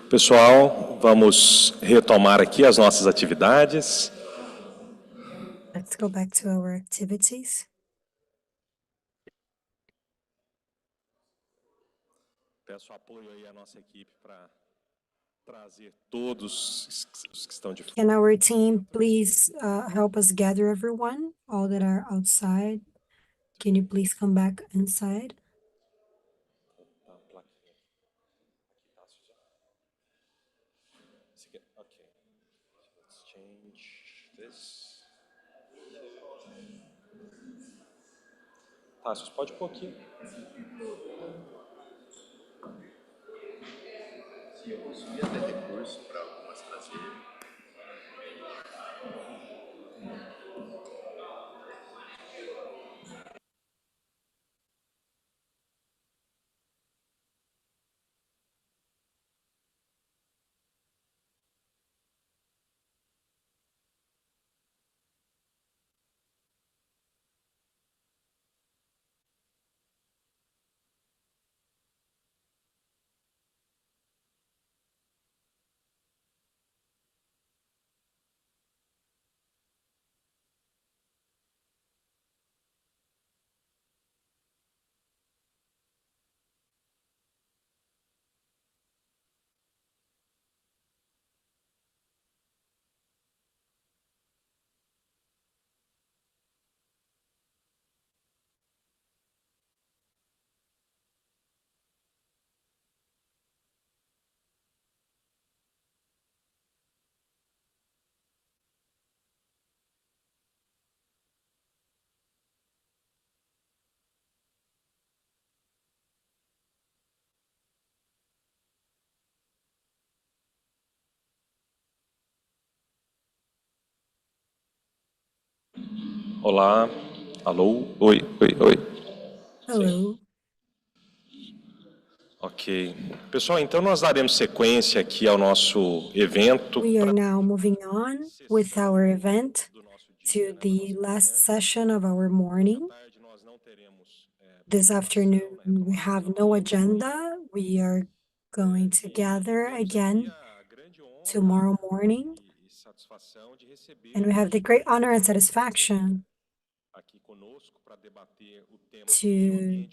Pessoal, vamos retomar aqui as nossas atividades. Let's go back to our activities. Peço apoio aí à nossa equipe para trazer todos os que estão de fora. Can our team please help us gather everyone, all that are outside? Can you please come back inside? Okay, let's change this. Tássio, pode pôr aqui. Sim, eu consumi até recurso para algumas trazer. Olá, alô, oi, oi, oi. Hello. Ok. Pessoal, então nós daremos sequência aqui ao nosso evento. We are now moving on with our event to the last session of our morning. This afternoon, we have no agenda. We are going to gather again tomorrow morning. And we have the great honor and satisfaction to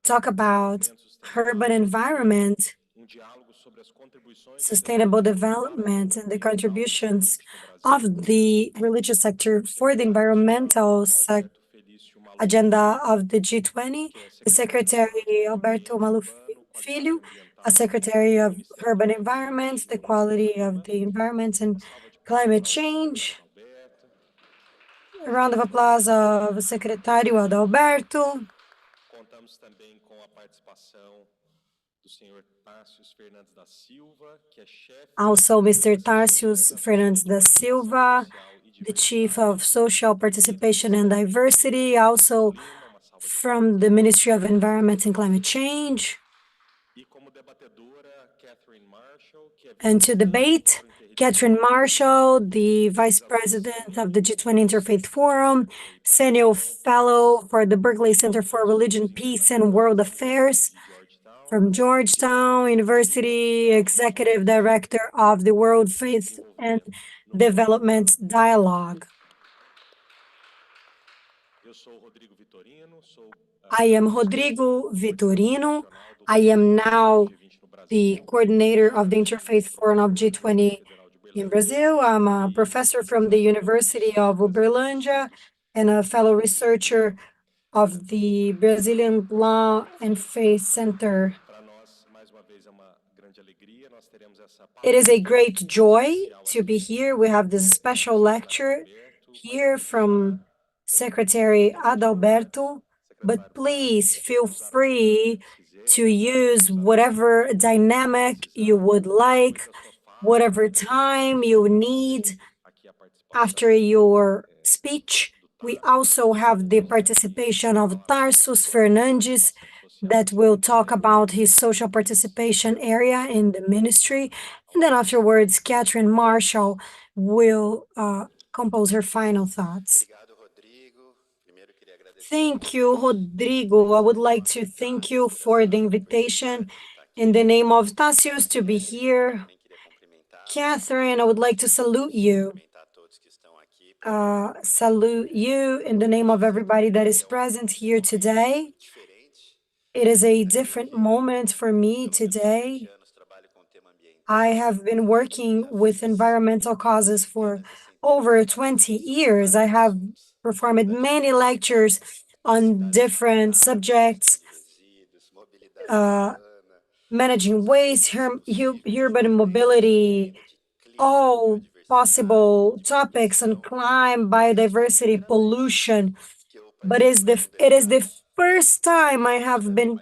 talk about urban environment, sustainable development, and the contributions of the religious sector for the environmental agenda of the G20. The Secretary Alberto Maluf Filho, a Secretary of Urban Environment, the quality of the environment and climate change. A round of applause of Secretário Adalberto. Contamos também com a participação do senhor Tarcius Fernandes da Silva, que é chefe. Also, Mr. Tarcius Fernandes da Silva, the Chief of Social Participation and Diversity, also from the Ministry of Environment and Climate Change. And to debate, Catherine Marshall, the Vice President of the G20 Interfaith Forum, Senior Fellow for the Berkeley Center for Religion, Peace, and World Affairs from Georgetown University, Executive Director of the World Faith and Development Dialogue. I am Rodrigo Vitorino. I am now the coordinator of the Interfaith Forum of G20 in Brazil. I'm a professor from the University of Uberlândia and a fellow researcher of the Brazilian Law and Faith Center. It is a great joy to be here. We have this special lecture here from Secretary Adalberto, but please feel free to use whatever dynamic you would like, whatever time you need after your speech. We also have the participation of Tarsus Fernandes that will talk about his social participation area in the ministry. And then afterwards, Catherine Marshall will compose her final thoughts. Thank you, Rodrigo. I would like to thank you for the invitation in the name of Tassius to be here. Catherine, I would like to salute you. Salute you in the name of everybody that is present here today. It is a different moment for me today. I have been working with environmental causes for over 20 years. I have performed many lectures on different subjects, uh, managing waste, urban mobility, all possible topics on climate, biodiversity, pollution. But it is the first time I have been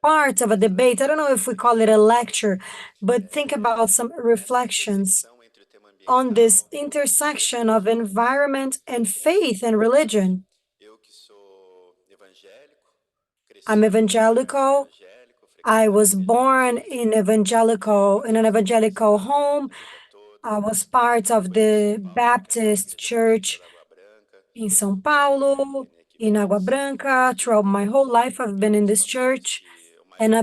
part of a debate. I don't know if we call it a lecture, but think about some reflections on this intersection of environment and faith and religion. I'm evangelical. I was born in an evangelical home. I was part of the Baptist church in São Paulo, in Água Branca. Throughout my whole life, I've been in this church, and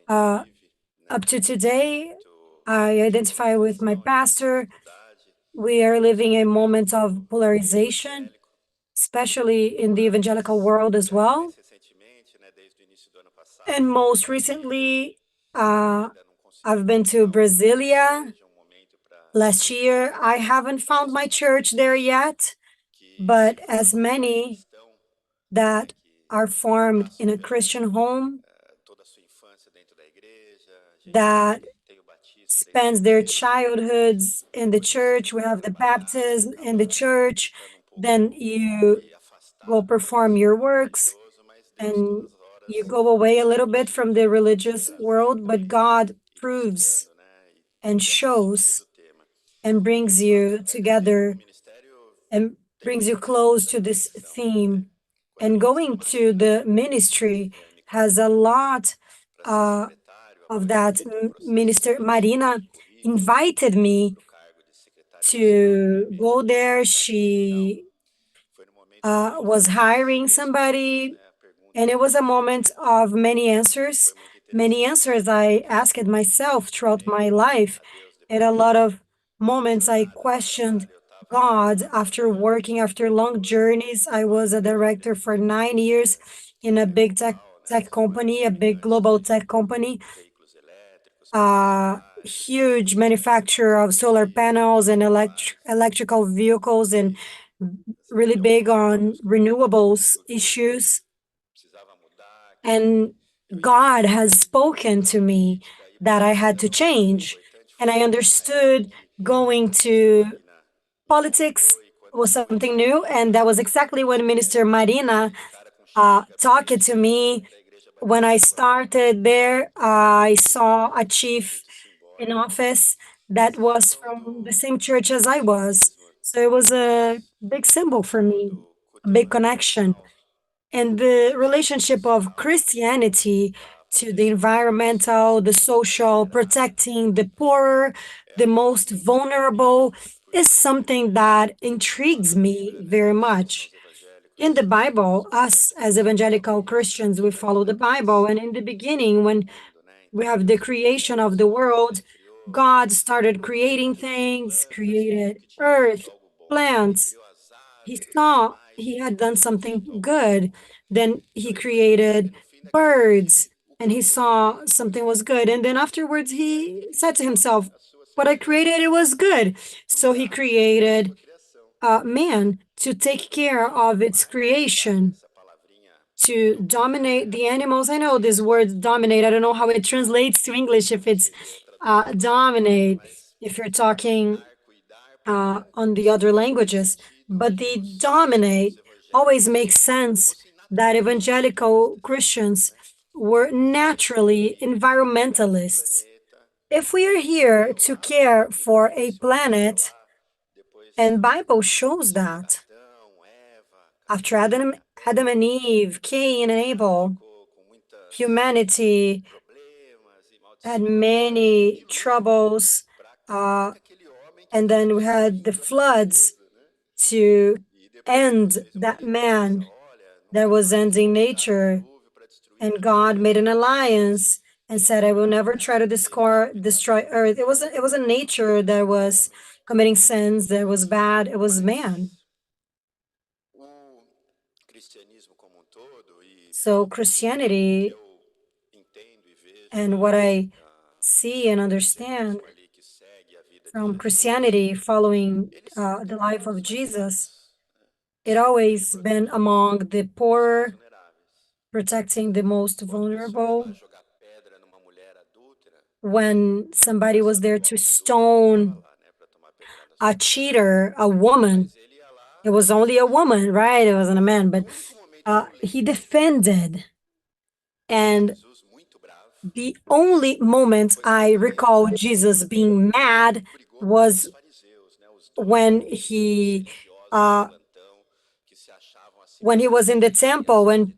uh, up to today, I identify with my pastor. We are living a moment of polarization, especially in the evangelical world as well. And most recently, I've been to Brasilia last year. I haven't found my church there yet, but as many that are formed in a Christian home, that spends their childhoods in the church. We have the baptism in the church. Then you go perform your works and you go away a little bit from the religious world, but God proves and shows and brings you together and brings you close to this theme. And going to the ministry has a lot of that. Minister Marina invited me to go there. She was hiring somebody, and it was a moment of many answers. Many answers I asked myself throughout my life. At a lot of moments, I questioned God after working, after long journeys. I was a director for 9 years in a big tech company, a big global tech company, huge manufacturer of solar panels and electrical vehicles, and really big on renewables issues. And God has spoken to me that I had to change. And I understood going to politics was something new. And that was exactly when Minister Marina talked to me. When I started there, I saw a chief in office that was from the same church as I was. So it was a big symbol for me, a big connection. And the relationship of Christianity to the environmental, the social, protecting the poorer, the most vulnerable, is something that intrigues me very much. In the Bible, us as evangelical Christians, we follow the Bible. And in the beginning, when we have the creation of the world, God started creating things, created earth, plants. He saw he had done something good. Then he created birds and he saw something was good. And then afterwards, he said to himself, what I created, it was good. So he created man to take care of its creation, to dominate the animals. I know this word dominate, I don't know how it translates to English if it's dominate, if you're talking on the other languages, but the dominate always makes sense that evangelical Christians were naturally environmentalists. If we are here to care for a planet, and Bible shows that after Adam and Eve, Cain and Abel, humanity had many troubles, and then we had the floods to end that man that was ending nature. and God made an alliance and said, I will never try to destroy earth. It was a nature that was committing sins, that was bad, it was man. O cristianismo como um todo, So pelo que Christianity, eu entendo e vejo, and what I see and do understand cristianismo ali que segue a vida de from Jesus, Christianity following ele sempre the teve life of valores Jesus, sociais, né? it Sempre de always been proteger among the os mais poor, vulneráveis. protecting the most Quando você vai lá vulnerable. jogar pedra numa mulher adúltera, When somebody você was sabe there que o to homem adúltero não estava stone lá, né, para tomar pedrada a sobre ela. cheater, a woman, Mas ele ia it lá was only a woman, defender. right? It wasn't a man, No but único momento he violento defended. de And Jesus, muito bravo, the only moment foi I quando recall ele Jesus being mad brigou com os was fariseus, né, os when doutores, os he religiosos de uh, plantão, que se achavam acima when he da was in the lei, temple, acima when de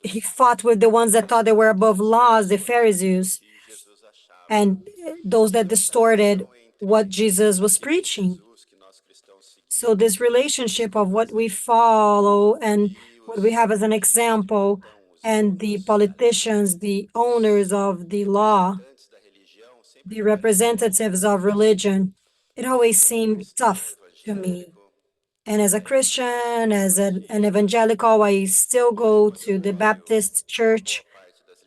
he todos, fought with the ones that thought they were above laws, the distorcendo aquilo Pharisees, que Jesus achava. and those that Então, essa distorted relação what entre Jesus was aquilo que preaching. Jesus, que nós cristãos So this seguimos, relationship of what we representa, follow and e what we have as an os de example, plantão, os and the donos da lei, politicians, the os owners of the law, representantes da religião, sempre the tiveram esse representatives conflito. of religion, it E always como seemed cristão tough to me. evangélico, And as a Christian, eu as an achei evangelical, I still hoje, go quando eu to the olho Baptist uma church. boa parte das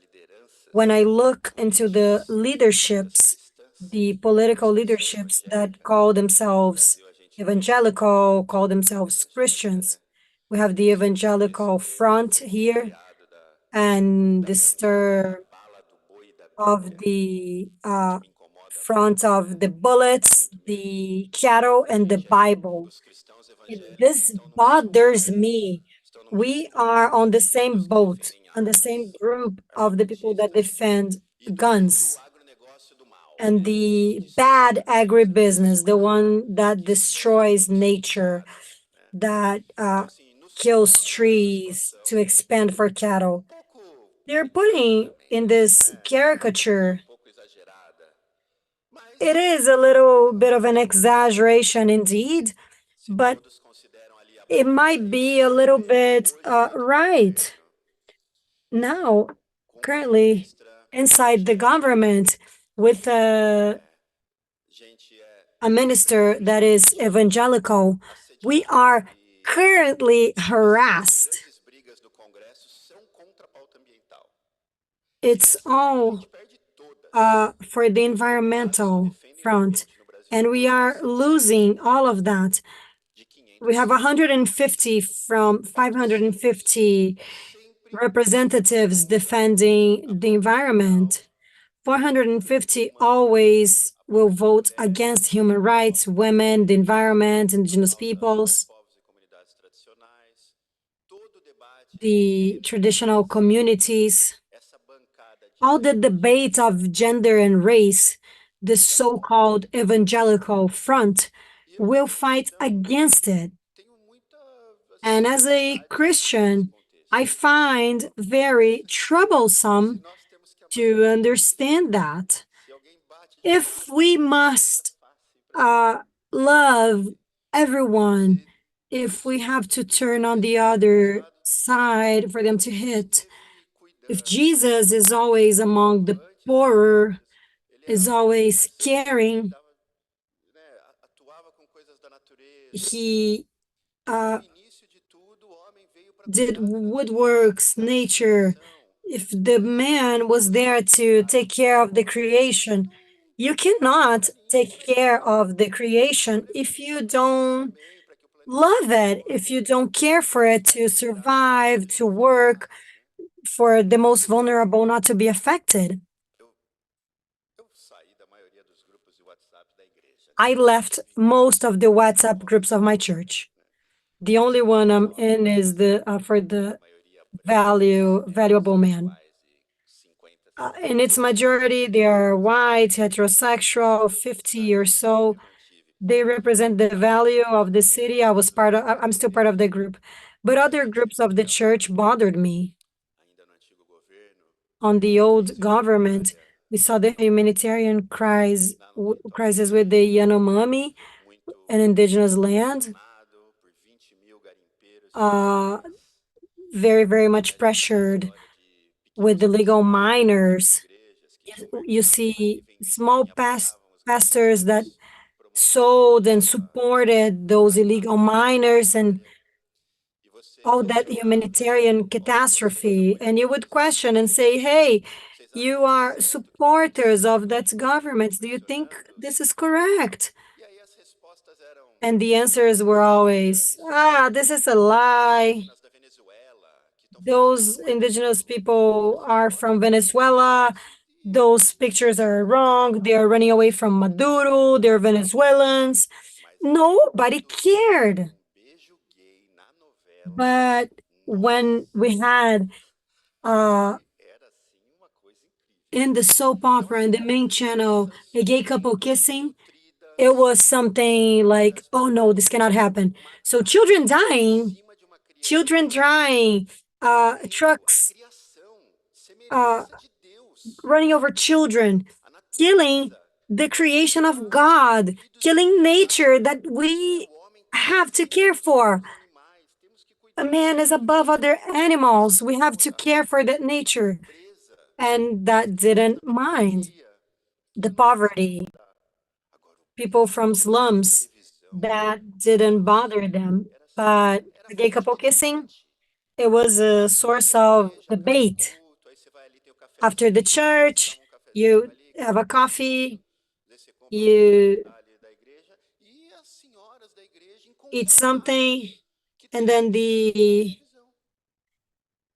When I lideranças look into the políticas ditas leaderships, cristãs, the political mesmo que seja leaderships that evangélica, call no themselves Brasil a gente tem evangelical, call a ala themselves evangélica, Christians, né? we have the Esse evangelical termo front foi here criado and da the bandeira, né? A stir bala do boi da of Bíblia, the que me incomoda front of the bullets, muito mesmo. the cattle, A and the gente Bible. os cristãos evangélicos This estão no mesmo bothers barco, me. estão no mesmo We are grupo on the same dos que boat, defendem on the same armas, group of the people that armamentistas, defend e do grupo do guns agronegócio do mal, and né? Que the destrói bad a natureza, que agribusiness, the desmata, one that que expande a destroys produção do nature, gado, né? that Então, assim, nos kills coloca nessa trees situação to expand for cattle. um pouco They're caricata putting também, in né? Não this é um caricature. pouco exagerada, It mas is a little bit of an exaggeration indeed, se but todos consideram ali a it bandeira might be a Israel little mesmo, bit hoje dentro do right. governo, Now, com uma currently ministra inside the evangélica, government with gente a minister that is justamente evangelical, we assediada are e currently as harassed. grandes brigas do Congresso são contra a pauta ambiental. E It's essa a all gente perde todas. for the Deputados que environmental defendem o meio front, ambiente no Brasil and we hoje are são losing 5 all of that. de We have 550. 150 from Quatrocentos 550 sempre representatives contra a defending the pauta ambiental, environment. 450 uma always a will pauta da vote mulher, against human a rights, pauta do women, the homem, environment, a indigenous pauta dos peoples, povos e comunidades tradicionais. Todo o debate de the gênero e traditional raça, communities, essa bancada all dita the debate evangélica of gender and race, the se apoia. so-called evangelical front, E eu, will como fight cristão, against it. tenho muita And as a dificuldade de entender esse Christian, I contexto. find very Se troublesome nós temos que to abater, understand that. se alguém bate de If frente, we tem que dar outra must face para love bater. everyone, Se if we have to Jesus turn on the esteve ali dos other lados dos side for them to pobres, hit, esteve if cuidando, Jesus is always among the antes das poorer, coisas, ele is era always mais sereno, caring, dava, né, atuava com coisas da natureza. he Lá uh, no início de tudo, o homem veio para did cuidar da natureza, woodworks, cuidar da nature, criação. if the man was Nós there fomos to take criados care of the creation, muito you cannot carinho, take care muito of the amor. creation Olha, if fiz isso you aqui don't também para que o planeta love it, if you funcione. don't care for it to Vamos cuidar do survive, to work, planeta, né? for the most E vulnerable not to be affected. eu, eu saí da maioria dos grupos de WhatsApp da igreja, I left inclusive most of the WhatsApp qual groups of my deles, church. né? The Não only são one I'm todos, in is the for a the maioria valuable man. heterossexuais e 50, In 50 its majority, they are white, heterosexual, 50 or amizades que eu so. sempre mantive. They represent the value of the city. I'm still part of the group. But E a other gente groups of the via church bothered me. ainda no antigo governo On the a old crise government, humanitária we saw the humanitarian no crisis litoral with the brasileiro, Yanomami muito and indigenous land. pressionado por 20 mil garimpeiros Uh, ilegais, very, very much né? A gente tem a pressured história de with the legal miners. igrejas que You despertavam e see vendiam small e apoiavam os pastors that mineiros, sold promovendo and supported those a illegal causa da miners and pecuária. E você all that questionava assim, humanitarian ora, vocês catastrophe. apoiam And you would esses question and say, mineiros? hey, Vocês acham you que é are certo o que está supporters of acontecendo? that government. Do you think Funcionando? this is correct? E aí as respostas eram: And the não, answers é were mentira, always, isso são this is a lie. indígenas da Venezuela que estão fazendo Those isso. indigenous Essas people are fotos from não Venezuela. existem Those e pictures are não wrong. They are running away from Maduro. They're Venezuelans. Mas aí, Nobody quando tinha cared. um beijo gay na novela, But when we nossa, had uh, aí era assim uma coisa incrível. in the soap Então, opera in assim, the main channel, crianças a gay couple bem kissing, it nutridas, was something like, educadas oh para no, this cannot happen. So matar uma children criança, dying, comendo a trucks criação, uh, semelhança de Deus, running over children, a killing natureza, the creation of matar God, indivíduos de killing nature verdade. that we O homem tem have to que care cuidar for. dos animais, temos que A cuidar da man is above natureza. other animals. Vocês We não have vão to dar care for that conta da nature. pobreza, And that da didn't mind periferia, que the não vai poverty, incomodar. Agora, o people beijo from gay na slums, televisão, that didn't bother nossa, them. era assim, But era a gay fonte couple de kissing, debate. it was a Aí você vai source para a of igreja, acaba o debate. culto, aí você vai ali, tem o After the cafezinho, aí você church, toma um cafezinho you ali, have come a um pãozinho, coffee, às vezes você compra alguma coisa you ali da igreja, e as senhoras da igreja eat something, inconformadas que and tem then isso aí na televisão.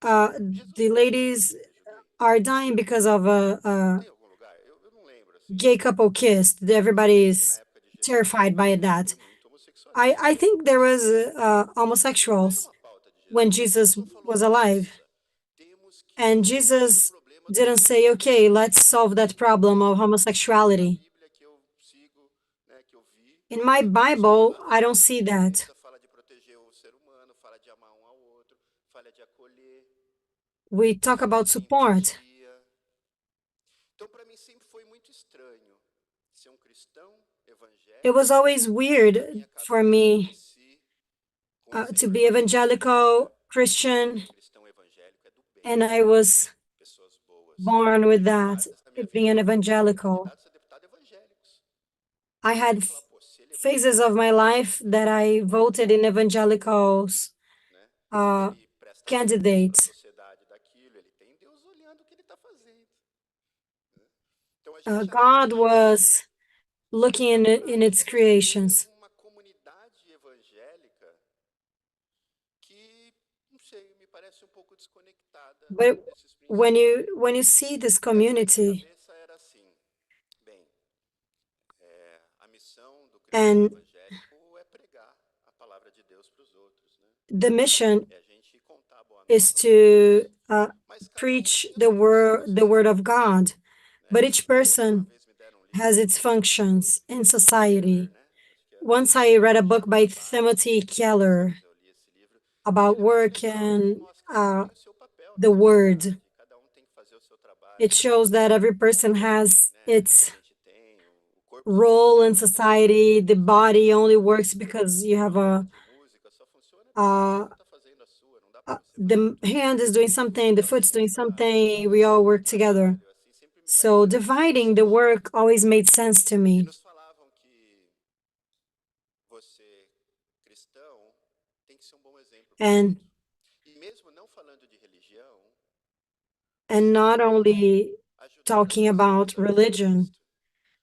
uh, Jesus the falou algo ladies sobre beijo gay? are dying because of a Tem algum lugar? Eu não lembro, assim. gay couple kissed. Eu sei que na Everybody's época de Jesus terrified by that. tem muito I homossexualismo. think there was E não era homosexuals uma pauta de when Jesus. Jesus Jesus não falou, was alive. nossa, temos que And resolver o Jesus problema do didn't say, okay, homossexualismo. let's solve that Não, problem mas of na homosexuality. Bíblia que eu sigo, né, que eu vi, In my Jesus Bible, fala I de don't see that. justiça, fala de proteger o ser humano, fala de amar um ao outro, fala de acolher, We talk fala about de support. empatia. Então, para mim, sempre foi muito estranho ser um cristão It was evangélico always e na weird minha for cabeça eu me cresci com essa to be informação de que evangelical Christian, ser cristão evangélico é do bem, and I was pessoas boas. born Eu with tive that, fases na minha vida being que an eu votei em evangelical. candidatos a deputado evangélicos. I E had eu falava, pô, se ele é phases of evangélico, my ele é life that I voted in evangelicals né? uh, Ele presta contas para a candidates. sociedade daquilo, ele tem Deus olhando o que ele está fazendo. Né? Então a gente God assistia was looking na in its prática você vê creations. uma comunidade evangélica que, não sei, me parece um pouco desconectada But desses princípios. when you see this E aí na minha community cabeça era assim, bem, a missão do cristão and evangélico é pregar a palavra de Deus para os outros, né? the mission É a gente contar a boa is nova para to todos. Mas cada um preach tem a sua função the word of social, God, but né? each Uma person vez me deram um has livro its do functions in Timothy Keller, society. né? Acho que é Once I read a book by Trabalho. Timothy Keller Eu li esse livro e about ele é muito work legal porque ele and mostra cada um tem o seu papel na the word, sociedade, cada um tem que fazer o seu trabalho it shows that every person como homem, has né? A its gente tem o corpo só role in funciona porque tem um society. The corpo, né? body only Um works because you have instrumento de música só funciona porque cada uh, um está fazendo a sua, não dá para você fazer the tudo. hand is doing something, the Então foot's tem doing essa something, we all divisão do work together. trabalho, assim, sempre me So pareceu muito dividing the interessante. work always made sense to E me. nos falavam que você, cristão, tem que ser um bom exemplo para os And outros. E mesmo não falando de religião, and você not pode only ajudar as talking pessoas about a verem religion, Cristo.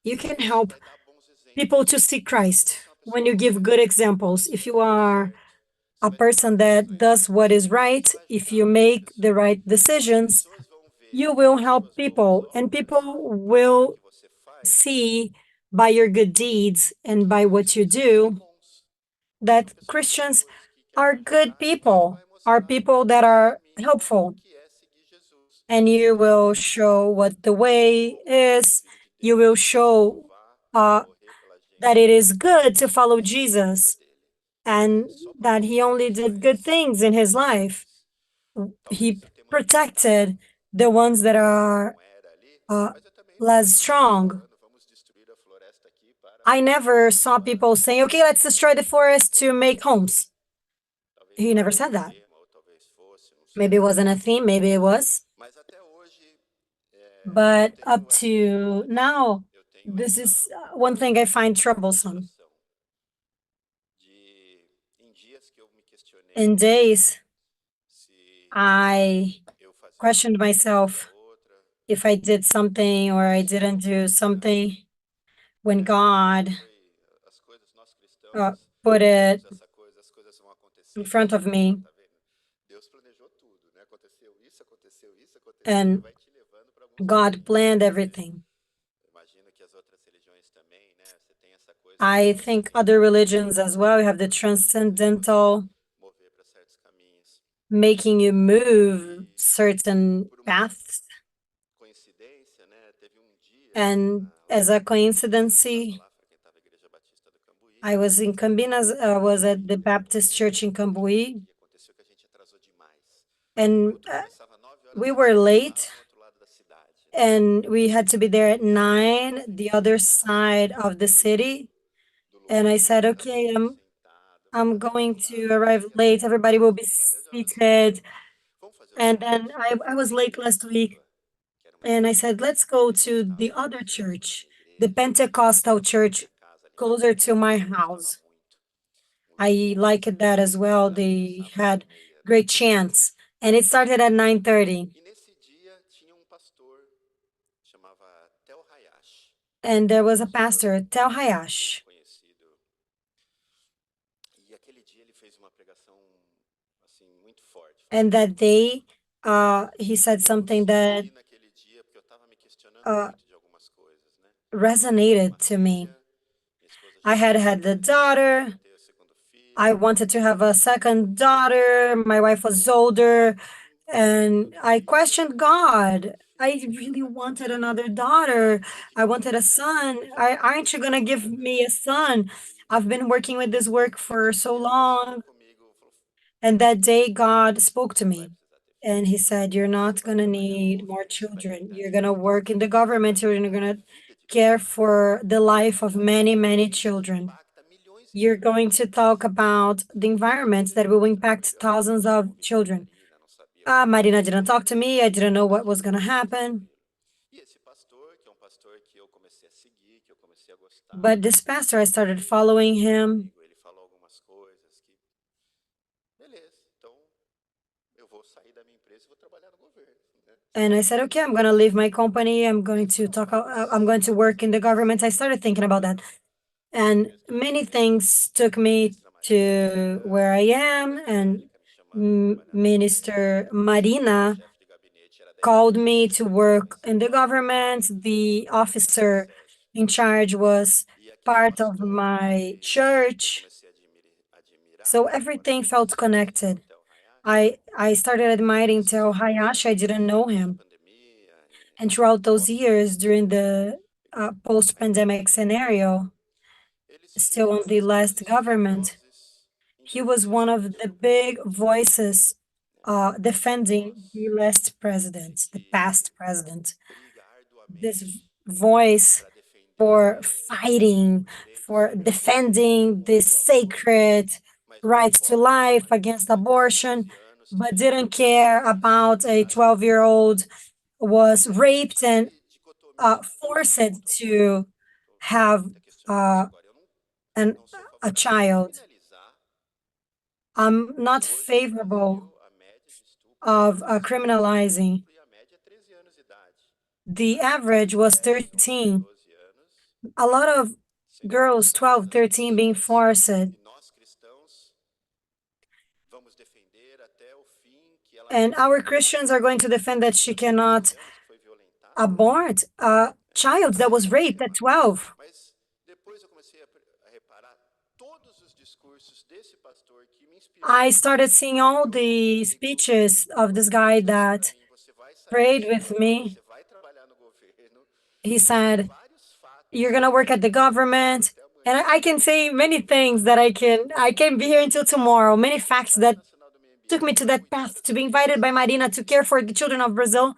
you Porque can você help vai dar bons people exemplos. to see Se Christ você é uma when pessoa you give good boa, examples. você If vai you fazer o are certo. Você a vai tomar person that does what decisões. is right, Você vai if ajudar you outras make the right pessoas. Então as decisions, pessoas vão ver you will as help suas boas people, and obras people naquilo will que você faz see by your good deeds and que by what you cristãos são do bons, que são that pessoas Christians boas, que querem are good ajudar, e você people, vai are mostrar people that o are caminho helpful, que é seguir Jesus. and you Né? will show what the way is. Filho de You will Deus, que veio show salvar, uh, morrer pela that it gente is good to follow e seguir a vida Jesus dele. and Só por that he conta only dos did good mais things in his life. humildes. He Talvez eu tenha uma protected limitado the ones that com are era ali, uh, mas eu também nunca less vi ninguém strong. falando vamos destruir a floresta aqui para I never saw abençoar people saying, okay, let's destroy the forest to make homes. Talvez He não never fosse said um that. tema, ou talvez fosse, não Maybe it sei. wasn't a theme, maybe it was. Mas até But up tenho to now, eu tenho this essa is one thing I find troublesome. frustração de em dias que eu me In questionei days, se I eu fazia uma questioned coisa ou fazia myself outra. if I did something or I Isso didn't do acontecia, something when isso God foi as coisas, nós cristãos put it temos essa coisa, as coisas vão in acontecendo, a front gente of fala, ó, me. tá vendo? Deus planejou tudo, né? Aconteceu isso, aconteceu, e And vai te levando para alguns God caminhos. planned everything. Eu imagino que as outras religiões também, né? Você tem essa coisa do I think other transcendental, religions as well have the fazer você transcendental, mover para certos caminhos. making you move E certain por uma paths. coincidência, né? Teve um dia, And lá as a eu morava coincidence, lá, frequentava a Igreja Batista do Cambuí, I was in Campinas, I was at the e Baptist Church in Cambuí, e aconteceu que a gente atrasou demais. O and culto começava 9 horas we da were manhã lá late, no outro lado da cidade, né? and we had to be there at E aí eu 9, resolvi the other side sair of the city. do And I lugar onde said, eu estava okay, sentado, vou I'm fazer going um to lado, arrive daqui a late. pouco Everybody na will be outra semana eu já seated. resolvi. Vamos fazer o And then seguinte, e I fui was para late last week. Curitiba, que era uma And I igreja said, let's go to the pentecostal other muito próxima da church, minha the igreja, Pentecostal tinha church minha casa ali closer perto, to my eu gostava house. muito. Muito I bom. liked that as E well. lá They começava had 9h30, né? great chants. And it started at 9:30. E nesse dia tinha um pastor, chamava Tel Hayashi, And there was a pastor pastor, Tel bem Hayash. conhecido. E aquele dia ele fez uma pregação assim muito forte, falou And muito that forte. day, he said E eu something that escolhi naquele dia porque eu estava me questionando uh, muito de algumas coisas, né? Eu tinha resonated uma to me. filha, minha esposa já I had tinha, had the ia daughter. ter o segundo I filho. wanted to have a second daughter. My wife was older. And I questioned God. I really wanted another daughter. E que I bom, wanted a né? Porque son. Deus já tinha Aren't you gonna give predestinado, né? me a son? I've been working with this work E for aquele so dia Deus falou long. comigo, falou, And that day, God spoke to você não vai me. precisar ter And filho. he said, you're Você not vai gonna trabalhar no need more governo, você vai children. cuidar You're de gonna muitas work in the crianças, você vai government. You're cuidar da gonna vida de care crianças. for the Você vai life of cuidar do many, meio many ambiente que children. impacta milhões e You're milhões de going to vidas. talk about the E eu environments falei, that will nossa, impact legal, não thousands tinha of conversado com a children. Marina, não sabia como Marina ia didn't talk to me. I didn't know what was existir, gonna muito happen. tranquilo. E esse pastor, que é um pastor que eu comecei a seguir, que eu comecei a gostar, But this pastor, I started ele following conversou him. comigo, ele falou algumas coisas que, beleza, então eu vou sair da minha empresa e vou trabalhar no governo, né? And I said, okay, I'm going to leave my company. I'm going to I'm going to work in the government. I started thinking about that. And Mesmo que eu many tivesse things took me ministra to Marina, where I am. pastora And Érica me chamando para trabalhar no Minister governo, meu Marina chefe de gabinete era da called igreja, me né? to Então eu work comecei a in the falar com ele, government. The era officer Sérgio. in charge was E aquele part of pastor my que eu church. comecei a admirar, So né? Quando eu everything felt comecei a conhecer o connected. Tel Hayashi, I started admiring nesses Teo últimos Hayashi. I anos, didn't know durante a him. pandemia, And throughout those years, during pós-pandemia, the ainda no post-pandemic governo dele, scenario, ele se still virou on uma the das last grandes government, vozes em he was one defesa da of mídia the local, big voices né? defending Voz the last de president, the que past president. briga This arduamente voice para for defender fighting, os direitos for civis defending this do aborto, sacred mas não right to pode life uma against criança de abortion, 14 anos but didn't ser care about a assassinada. 12-year-old was raped and Aquele dicotomia de que eu sou forced contra o aborto, to estou have até questionando isso uh, agora. Eu an, não sou a favorável a child. criminalizar. I'm not Hoje no favorable Brasil, a média de estupro é of 13 anos de criminalizing. estupro e a média é 13 anos de idade. The average was 10, 11, 13. 12 anos, A lot of segundo girls, todas 12, as 13, being medições, forced. e nós cristãos vamos defender até o fim que ela não And possa our abortar. Christians are going to defend Uma that she criança de cannot 12 anos que foi violentada, abort a child that você was não pode raped at reparar. 12. Mas depois eu comecei a reparar todos os discursos desse pastor que me inspirou, I started seeing all que orou the comigo, speeches of this e guy disse para that mim: você vai sair da prayed sua with empresa, me. você vai trabalhar no governo, He e eu vi said, vários you're fatos gonna work que at the poderiam levá-lo government. até And amanhã. I can say many things that Fatos I can be here until tomorrow. Many facts Secretário that Nacional do Meio took me Ambiente to para that cuidar path das to be invited by crianças. Marina to care for the children of Brazil.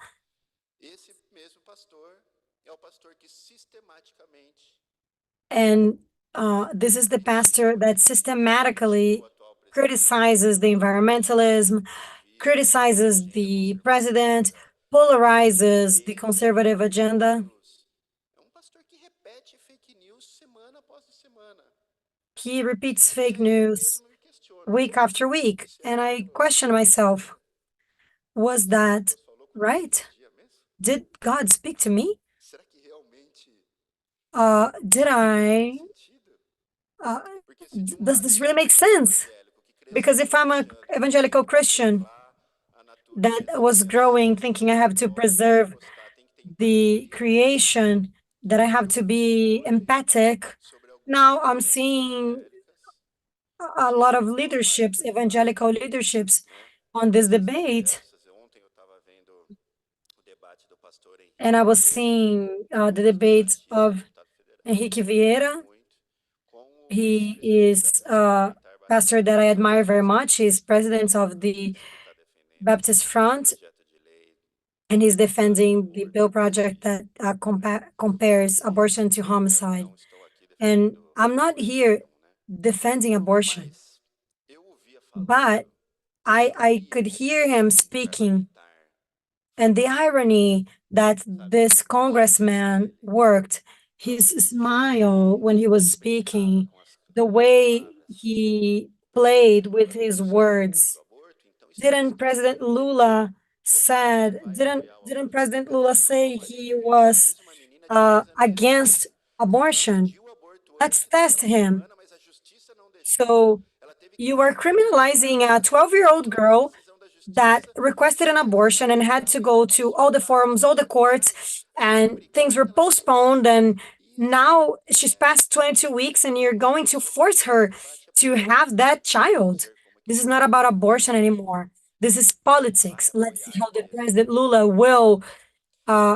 Esse mesmo pastor é o pastor que sistematicamente And this is the pastor critica that critica systematically o atual presidente, criticizes the environmentalism, ativista, criticizes defende a the conservação president, florestal. polarizes the conservative agenda. Pastor que repete fake news semana após semana. He repeats fake news Me questiono. week after week. And I question myself, was that right? Did God speak to me? Será que realmente Did I, faz sentido? uh, Porque se de does lado this você really tem make um sense? evangélico que Because cresceu if I'm an achando evangelical que tem que Christian preservar a that natureza, was tem que ser growing thinking I have to misericórdia, tem que preserve gostar, tem que ter the empatia, creation, that I have to be empathic, sobre algumas now I'm lideranças seeing evangélicas a que lot são of totalmente leaderships, equivocadas, evangelical leaderships né? on this Essas debate. lideranças, ontem eu estava vendo o debate do pastor And Henrique I was Vieira, seeing the pastor debate batista, of deputado federal, Henrique que eu admiro Vieira. muito, com o He ex-presidente da is Missão a Libertar pastor Batista, that I admire very Manaus, much. He's president of the que está defendendo Baptist esse Front, projeto de lei and he's voltado ao defending the bill aborto. project that compares abortion to Eu homicide. não estou aqui And defendendo I'm o not here extremo, né? defending abortion, Mas eu ouvia falando but a I could ironia hear him do speaking, parlamentar and the falando, irony that sabe, this com o sorriso congressman dele, worked, não his do jeito que smile when he was ele brincava speaking, com the as way palavras. he O played presidente with Lula his disse: eu sou contra words. o aborto, então estamos Didn't todos President contra. Lula Todo mundo said, vai didn't, apoiar o didn't aborto. President Cadê Lula a say prova he disso? was Diz uma menina de 10 anos de against idade que ela abortion? pediu o aborto hoje Let's aqui no test final de him. semana, mas a justiça não deixou. So Ela teve que you are esperar criminalizing a até 12-year-old sair a girl decisão da that justiça requested an para abortion and had apoiar to o go aborto. to Isso all não the dá forums, all the courts, credibilidade. Ela vai and brigar things were pela postponed. justiça. And Isso now she's past 22 weeks, and you're going to force esse her debate é to para have that child. dizer como que This is esse not about governo abortion anymore. This is vai politics. Let's see apoiar how the mesmo. President Lula will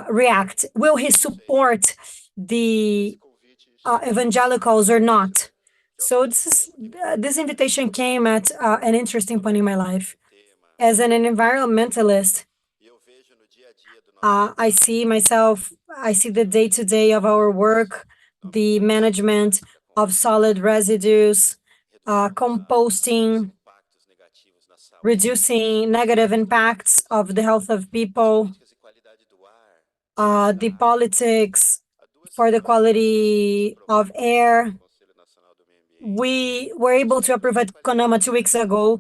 react. Will he Não sei support se esse the convite chegou no evangelicals or difícil, not? né? Que ao So mesmo this is tempo que this muita invitation gente came at an interesting point in my falando sobre life. esse tema, As an environmentalist, e eu vejo no dia a dia do nosso I trabalho, see myself, I see the day-to-day of our work, nossa the relação management prática com of solid residues, redução dos composting, impactos negativos na saúde das reducing negative impacts of the health of as people, políticas de qualidade do ar, the da água. politics Há duas for the semanas nós quality of aprovamos air. no Conselho Nacional do Meio Ambiente We were os able to approve estándares de at qualidade CONAMA do 2 weeks ar ago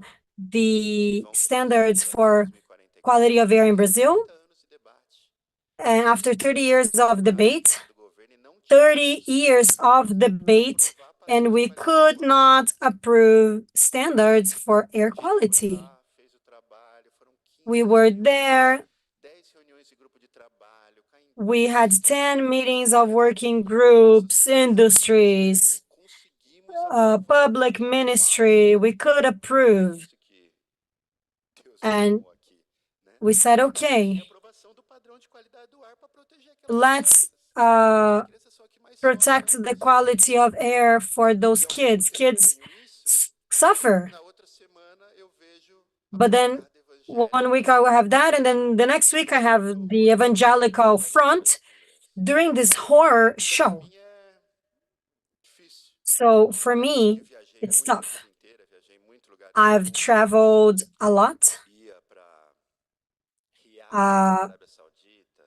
que the vão reduzir standards até for 2044, quality of air in depois de Brazil. 30 anos de debate. And after 30 years of debate, Do governo e não 30 tínhamos years of conseguido debate, aprovar and padrões de we qualidade could do ar. not approve standards for A air gente foi quality. lá, fez o trabalho, foram We 15 were reuniões, there. 10 reuniões de grupo de trabalho, com a We had indústria, 10 meetings of com working a groups, sociedade civil, industries, conseguimos aprovar. public Uau! ministry. We could Foi approve. isso que Deus And chamou aqui, né? we said, Em okay, aprovação do padrão de qualidade do ar para proteger aquelas let's crianças. As uh, crianças são as que mais sofrem protect com the isso. quality of air for those E ao mesmo kids. tempo que eu Kids tenho isso, suffer. na outra semana eu vejo a But then bancada 1 week evangélica I will have that, and then the next week I have fazendo the horrores evangelical na abertura front do Congresso. doing this horror Então, para show. mim é difícil. So for Eu me, viajei it's muito a tough. vida inteira, viajei em muitos lugares do I've mundo. traveled a lot. Ia para Riad, na Uh, Arábia Saudita,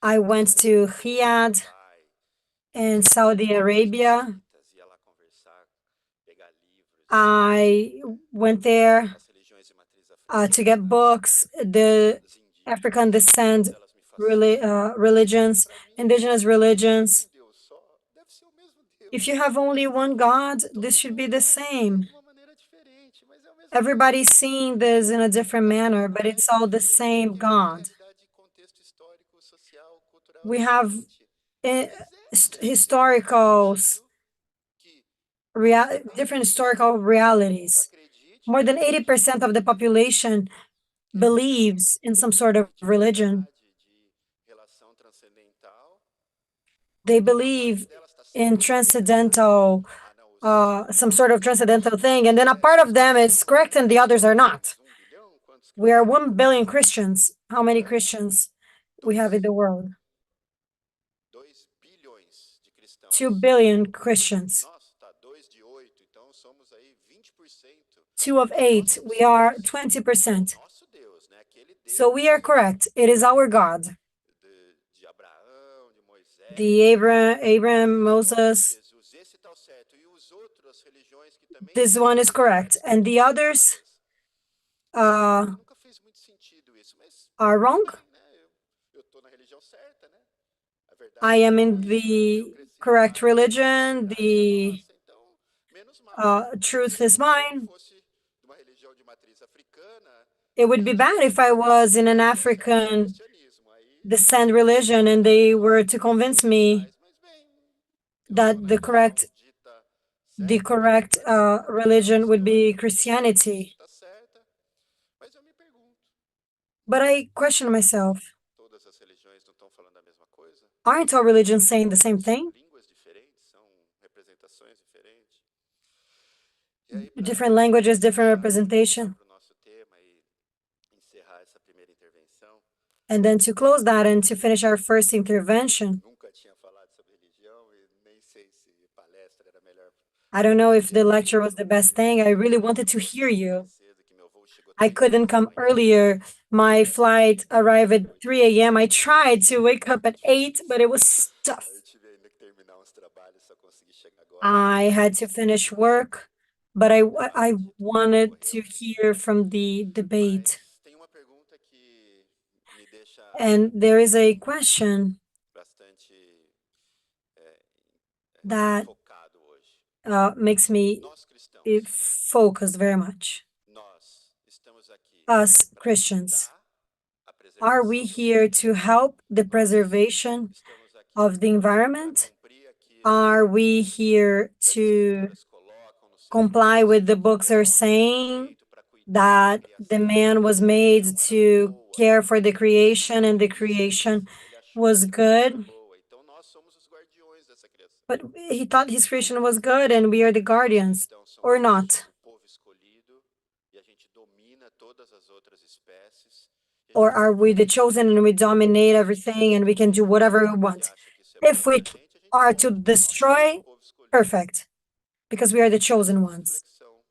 I went to Riyadh Dubai, in visitei Saudi igrejas Arabia. jesuítas, ia lá conversar, pegar livros, I went there as religiões de matriz to get africana, books, the as African indígenas, descent todas elas me fascinam. religions, Para mim, indigenous se tem religions. um Deus só, deve ser o mesmo If you Deus. have only one God, this Todo should be the mundo vê same. de uma maneira diferente, mas é o mesmo Everybody's Deus. seeing this in a different Cada um manner, but carrega it's uma all the vivência same que vem de God. realidade de contexto histórico, social, cultural We have diferente. Mas é o mesmo Deus, no historical, sentido que different 80% historical da população do mundo realities. acredite More numa than religião. 80% of the population Religião believes in some sort of de religion. verdade, de relação transcendental, They uma parte believe delas está in certa e outra está errada. transcendental, Ah, não, os some sort of transcendental thing, and then a evangélicos, part of os them is cristãos, correct and the others are not. somos 1 bilhão, quantos We are cristãos 1 no mundo? billion Christians. How many É, Christians we have in the world? 2 bilhões de cristãos. 2 billion Christians. Nossa, tá 2 de 8, então somos aí 20%. 2 of 8, we are 20%. Nosso Deus, né? Aquele aquele So we are Deus correct. It is our God. de Abraão, de The Moisés, Abraham, da história de Moses, Jesus. Esse tá o certo. E os outras religiões que também this têm one is correct. verdades And the others erradas. Para uh, mim nunca fez muito sentido isso, mas are tudo wrong. bem, né? Eu tô na religião certa, né? A I verdade é am in essa, eu the cresci correct lá, a religion. verdade é a The nossa. Então, menos mal. truth Seria is muito bom que mine. fosse de uma religião de matriz africana It e would a be gente bad if tivesse I convencido was que in a an religião certa é o African cristianismo. Aí descent religion and they were to convince seria me paz. Mas, bem, eu tô that na religião dita the certa, correct bíblica, natural, religion would be histórica, tudo mais, Christianity. tá certa. Mas eu me pergunto, But I question será que myself, todas as religiões não estão falando a mesma coisa? aren't all religions saying the same Mas são thing? línguas diferentes, são representações diferentes. E aí, Different languages, different voltar representation. para o nosso tema e encerrar essa primeira intervenção, And then to close that and to finish our first intervention, nunca tinha falado sobre religião e nem sei se palestra era melhor. I don't know if Podia the ter lecture feito was the best thing. I really wanted to hear you. mais cedo, que meu voo chegou I 3 horas couldn't da come manhã. earlier. My flight arrived at 3 a.m. I tried to wake up at 8, but it was tough. Aí tive ainda que terminar uns trabalhos, só consegui chegar agora. I had to finish work, but I Debate tudo wanted to correu. hear from the debate. Mas tem uma pergunta que me deixa And there is a question bastante that focado hoje. makes me Nós cristãos, focus very much. nós estamos aqui Us para Christians, ajudar a are preservação we do here meio to ambiente? help the Nós preservation estamos aqui of the para environment? cumprir aquilo Are we here que as to escrituras colocam no seu comply texto, with the de que books o are homem foi saying feito para cuidar da that the criação man e a was made criação era to boa? care for the creation and the Ele disse creation que ele achou que was a criação era good? boa. Então nós somos os guardiões dessa criação. But he thought his creation was good and we are the Nós guardians, cristãos or somos not? o povo escolhido e a gente domina todas as outras espécies. E a Or gente are pode we the fazer o que chosen and we quiser dominate com everything and isso. we can do whatever we Se ele want? acha que isso é bom If pra we gente are to pode, porque nós somos o destroy, povo escolhido. perfect, because we are the Essa é chosen uma ones. reflexão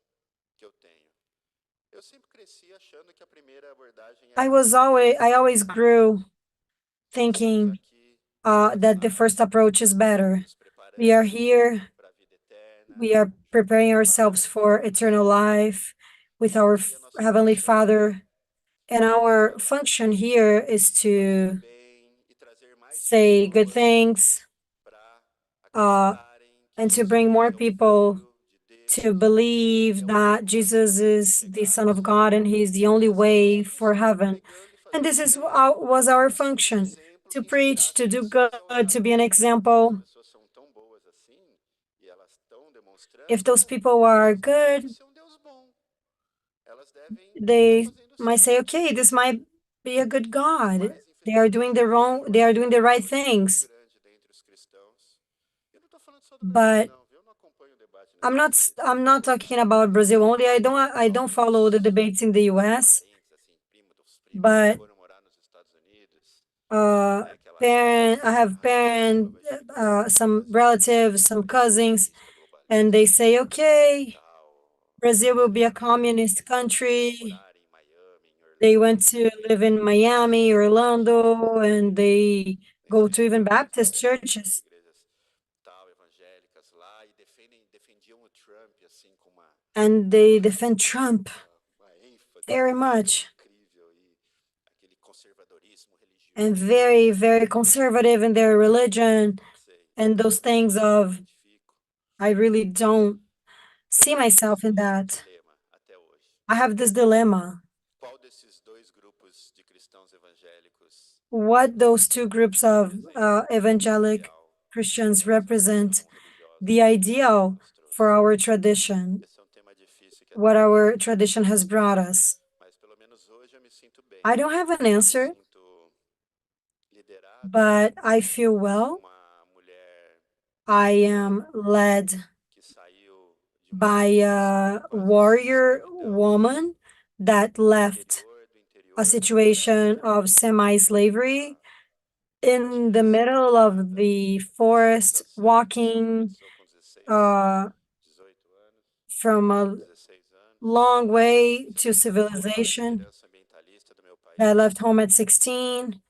que eu tenho. Eu sempre cresci achando que a primeira abordagem I era always grew nós estamos thinking aqui that the first approach is better. nos We are preparando here, para a vida eterna, we are junto preparing com o ourselves Pai, for eternal life with our e a nossa Heavenly função Father. And é our falar function here is fazer o to bem e trazer mais say good pessoas things para uh, acreditarem que and to Jesus bring more Cristo é o people Filho de to Deus, é believe o that único Jesus caminho para is the chegar Son ao of céu. God and He is the E only essa é a nossa way for função, heaven. pregando e And fazendo this o is bem was our e sendo um function, exemplo to que preach, inspirasse to do pessoas ao good, lado. to be an Se as example. pessoas são tão boas assim e elas estão If demonstrando, those people are Deus deve good, ser um Deus bom. Elas devem estar they fazendo might say, certo. okay, this might be a good God. Mas infelizmente eu vejo They are ainda doing um the right debate muito things. grande dentre os cristãos. Eu não estou falando só do Brasil But não, viu? Eu não acompanho o debate nos Estados Unidos. I'm not talking about Brazil only. I don't follow the debates in the US, Parentes assim, primo dos primos que but foram morar nos Estados Unidos, né? Aquela I have nova geração some relatives, brasileira, some cousins, capitalista, and they globalista say, e okay, tal. Brazil will be a Eles communist vieram country. morar em Miami, em They Orlando, went e to live in frequentam Miami, igrejas Orlando, and they go to even evangélicas, Baptist né? As churches, igrejas tal evangélicas lá e defendiam o Trump assim com and they defend Trump uma ênfase very much incrível e aquele conservadorismo and religioso. very conservative in their religion Não sei, and those things não me of, identifico. I really don't Eu see tenho myself in esse that. dilema até hoje. I have this dilemma. Qual desses dois grupos de cristãos evangélicos What those two groups of representa o evangelic ideal Christians da nossa represent tradição religiosa the que ideal nos for trouxe? our tradition, Esse é um tema difícil que até what hoje, our tradition has brought us. mas pelo menos hoje eu me sinto bem. I don't have an Eu me answer, sinto liderado but I feel por well. uma mulher I guerreira am led que saiu de uma by situação a quase de warrior escravidão woman that no left interior do a interior da situation floresta, of semi-slavery uma in the expedição middle of armada, the forest, civilização. Isso walking começou com 16, uh, 18 anos, from a 16 anos. long way Isso to começou a civilization. liderança ambientalista do meu país that left home at 16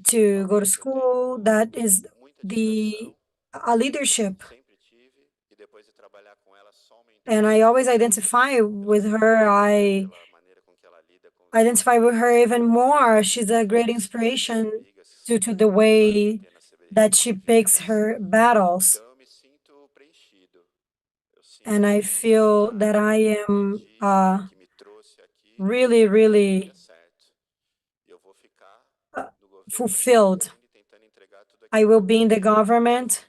to go to Aonde eu school. tenho That is muita the admiração, a leadership. sempre tive, e depois de trabalhar com ela, só And I always identify pela with her. sabedoria, I pela maneira com que ela lida com identify with her even more. She's a great suas inspiration brigas, due to the vale a way pena that she picks vividas. her battles. Então eu me sinto preenchido. Eu And sinto I que feel that nada I am que me trouxe aqui really, não daria really certo. E eu vou ficar uh, no governo fulfilled. fazendo e tentando entregar tudo I aquilo will que eu be in the puder. government,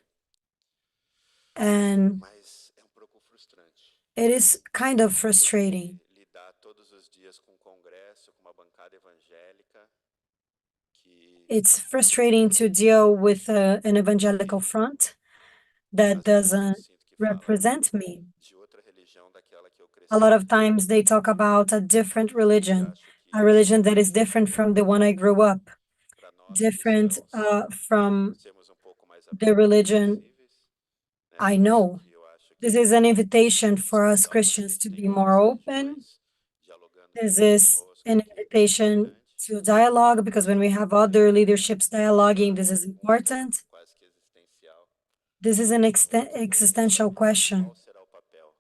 and Mas é um pouco frustrante it is kind of ter que frustrating. lidar todos os dias com o Congresso, com uma bancada evangélica que It's não frustrating to deal with an evangelical e front that às vezes eu doesn't sinto que falam represent me. de outra religião daquela que eu A lot cresci. of times they talk about a different E religion, acho que a religion that is different from the one I grew up, para nós different cristãos from sermos um pouco mais the abertos e religion flexíveis, né? I Por isso know. que eu acho This que is an invitation em for us especial quando a Christians gente to tem be more outras open. religiões dialogando This is conosco an aqui, é invitation importante. to dialogue because when we have other leaderships dialoguing, Essa this is pergunta important. quase que existencial, This is an é, existential question. qual será o papel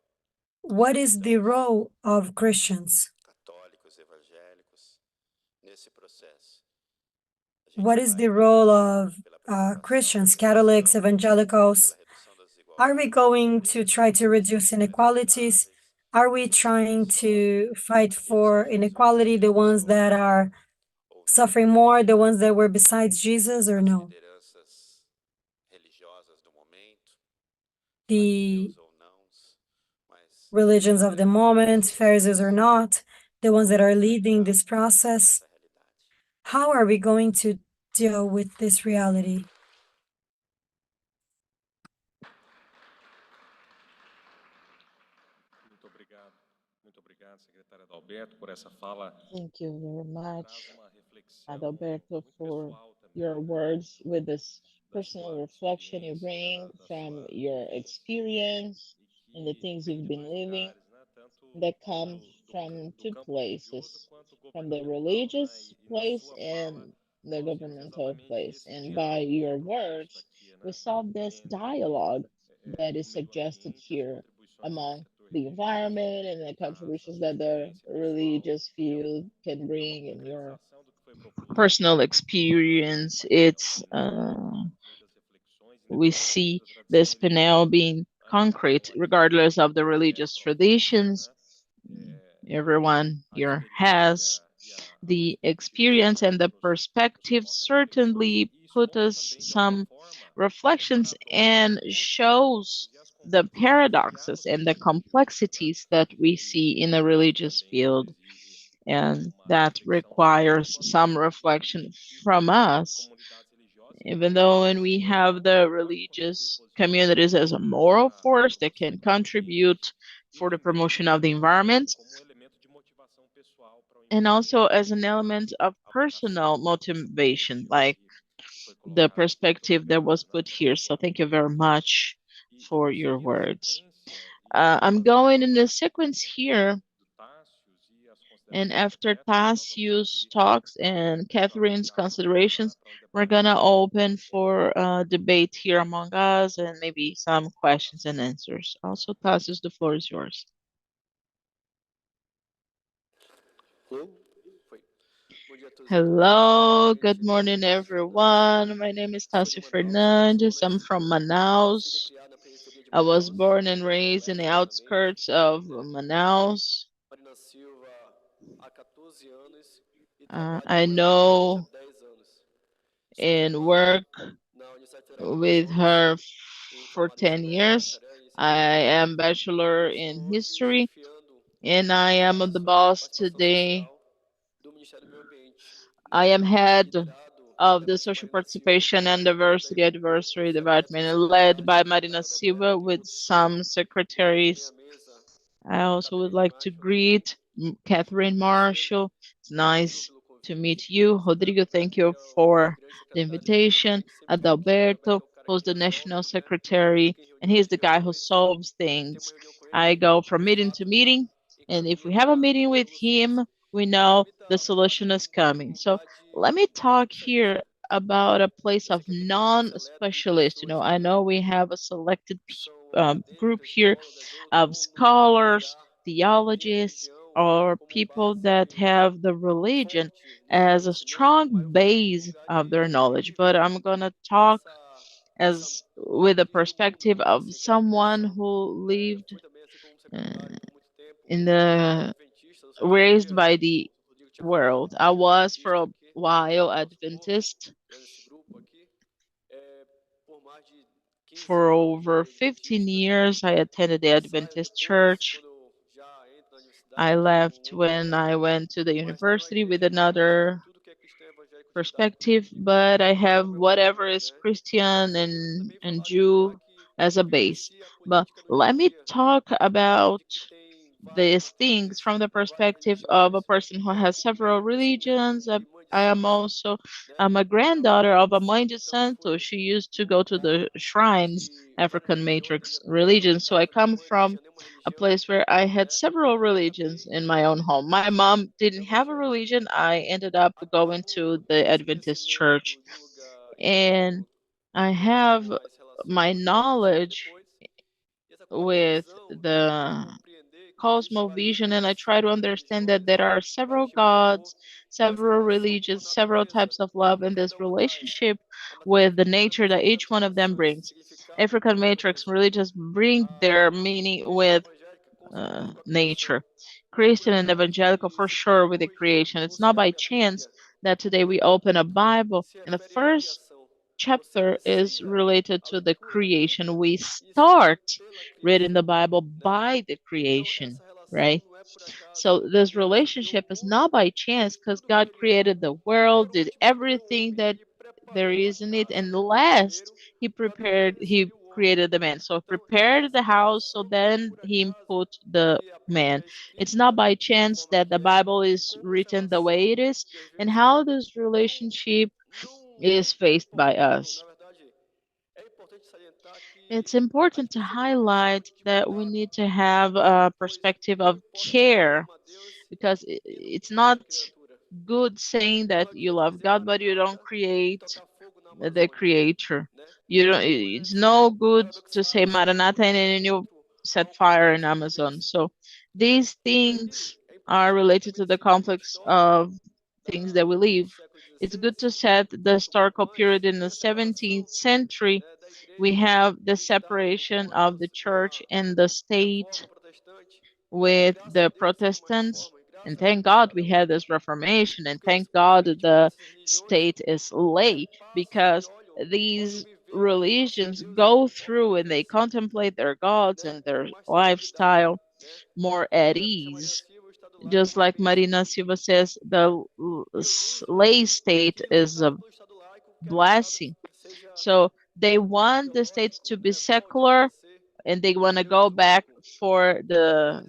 dos What is the cristãos role of Christians? católicos, evangélicos nesse processo? A gente What is vai the role of pela preservação da Christians, Catholics, educação, evangelicals? pela redução das Are we desigualdades, going pelas to try to condições reduce de vida inequalities? saudáveis, Are we daqueles que mais trying sofrem, to fight daqueles que for Jesus inequality, the ones deixou that are ou não, suffering more, the ones that were besides Jesus, or as no? lideranças religiosas do momento, The fariseus ou não, mas religions of the moment, lideranças Pharisees or humanas, not, the ones that como are leading lidar this com process. essa realidade. How are we going to deal with this reality? Muito obrigado, secretária Adalberto, por essa fala Thank you very que traz much, uma reflexão Adalberto, muito for pessoal your também words with this da personal sua reflection you experiência, bring da from sua your experience e and the que things vem you've de been dois living lugares, né? Tanto that come from do two campo religioso places, quanto from the governamental, né? religious E na place sua fala and the nós vimos governmental exatamente place. esse And by your diálogo proposto words, aqui, we né? saw this Entre dialogue that o is meio suggested ambiente, as here contribuições que o among setor the religioso environment and the traz, a contributions sua that the experiência pessoal, religious que field can é uma bring in your concretização do que foi proposto personal lá em experience. Painel, It's né? Muitas reflexões, we independente see da tradição this panel religiosa, being animaram concrete, aí regardless of the religious essa audiência, traditions. né? É, Everyone a here experiência has e a the perspectiva experience, and certamente the nos perspective coloca em reflexões certainly e put expõe us também, de alguma some forma, os reflections and paradoxos shows e as the complexidades paradoxes criadas and pelo the religiosismo, né? complexities that we see E in the isso religious também nos field, exige and uma that reflexão também requires enquanto some perspectiva reflection coletiva from das us, comunidades religiosas even enquanto though when moral we force have the que pode contribuir religious positivamente communities as a moral para a force that can promoção do meio ambiente contribute e for the também promotion of the environment, como um elemento de motivação pessoal para o and also empenho as an e a element of personal avocação motivation, positiva like que foi the colocada aqui. Muito perspective that was obrigado, né, put pela here. So sua thank you very reflexão. much E for vamos your seguir a words. sequência e I'm após a going in the fala sequence here, do Tássios e as and considerações after secretas, nós vamos Tassius abrir talks o, and Catherine's o diálogo considerations, para um we're debate gonna open entre for nós. a debate here among us and maybe some questions and answers. Also, Tassius, the floor is yours. Alô? Foi. Bom dia a todos e a todas. Hello, Primeiramente, good meu nome é morning, Tássio Fernandes. everyone. My name is Sou de Tassio Manaus, Amazonas. Fernandes. I'm from Nascido e Manaus. criado na periferia de I was Manaus, born and região raised in the leste exatamente, outskirts of né? Manaus. Marina Silva há 14 anos e trabalho I com ela atualmente há know 10 anos. Sou and formado work na Universidade Federal do with Amazonas her em for trabalho 10 escolar, years. bacharel em ciência I política. am bachelor Estou in hoje history, chefiando and I a am the assessoria de boss participação today. social do Ministério do Meio Ambiente, I né? am head Liderado of the primeiramente por social Marina Silva participation and e daí diversity por advisory department, led secretária, by Marina secretário Silva, Adalberto e with outros some e também secretaries. à mesa I also would Catherine like to Marshall. greet Catherine Obrigado você, Marshall. It's Rodrigo, nice pelo to convite. meet you. Secretário Rodrigo, thank Adalberto, que you é o for grande the secretário do meio invitation. ambiente, sempre falo que o Adalberto Adalberto, é o cara who's que the national resolve, né? Ele secretary, fica em and reuniões he's e the guy who reuniões e solves a gente tem uma things. reunião com ele, I go ele from de meeting to fato já meeting, and if we encaminha have a para meeting with soluções him, we know the solution is coming. So let me talk here about a place of non-specialist. I know we have a selected group here of scholars, theologians, or people that have the religion as a strong base of their knowledge. But I'm gonna talk as with the perspective of someone who lived uh, in the raised by the world. I was for a while Adventist. For over 15 years, I attended the Adventist church. I left when I went to the university with another perspective, but I have whatever is Christian and Jew as a base. But let me talk about these things from the perspective of a person who has several religions. I am also I'm a granddaughter of a mãe de santo. She used to go to the shrines, African matrix religion. So I come from a place where I had several religions in my own home. My mom didn't have a religion. I ended up going to the Adventist church, and I have my knowledge with the cosmovision, and I try to understand that there are several gods, several religions, several types of love in this relationship with the nature that each one of them brings. African matrix religions bring their meaning with nature. Christian and evangelical for sure with the creation. It's not by chance that today we open a Bible and the first chapter is related to the creation. We start reading the Bible by the creation, right? So this relationship is not by chance because God created the world, did everything that there is in it, and last he created the man. So prepared the house, so then he put the man. It's not by chance that the Bible is written the way it is, and how this relationship is faced by us. It's important to highlight that we need to have a perspective of care because it's not good saying that you love God, but you don't create the creator. You don't, it's no good to say Maranatha and then you set fire in Amazon. So these things are related to the conflicts of things that we live. It's good to set the historical period in the 17th century. We have the separation of the church and the state with the Protestants. And thank God we had this Reformation, and thank God the state is lay because these religions go through and they contemplate their gods and their lifestyle more at ease. Just like Marina Silva says, the lay state is a blessing. So they want the state to be secular and they want to go back for the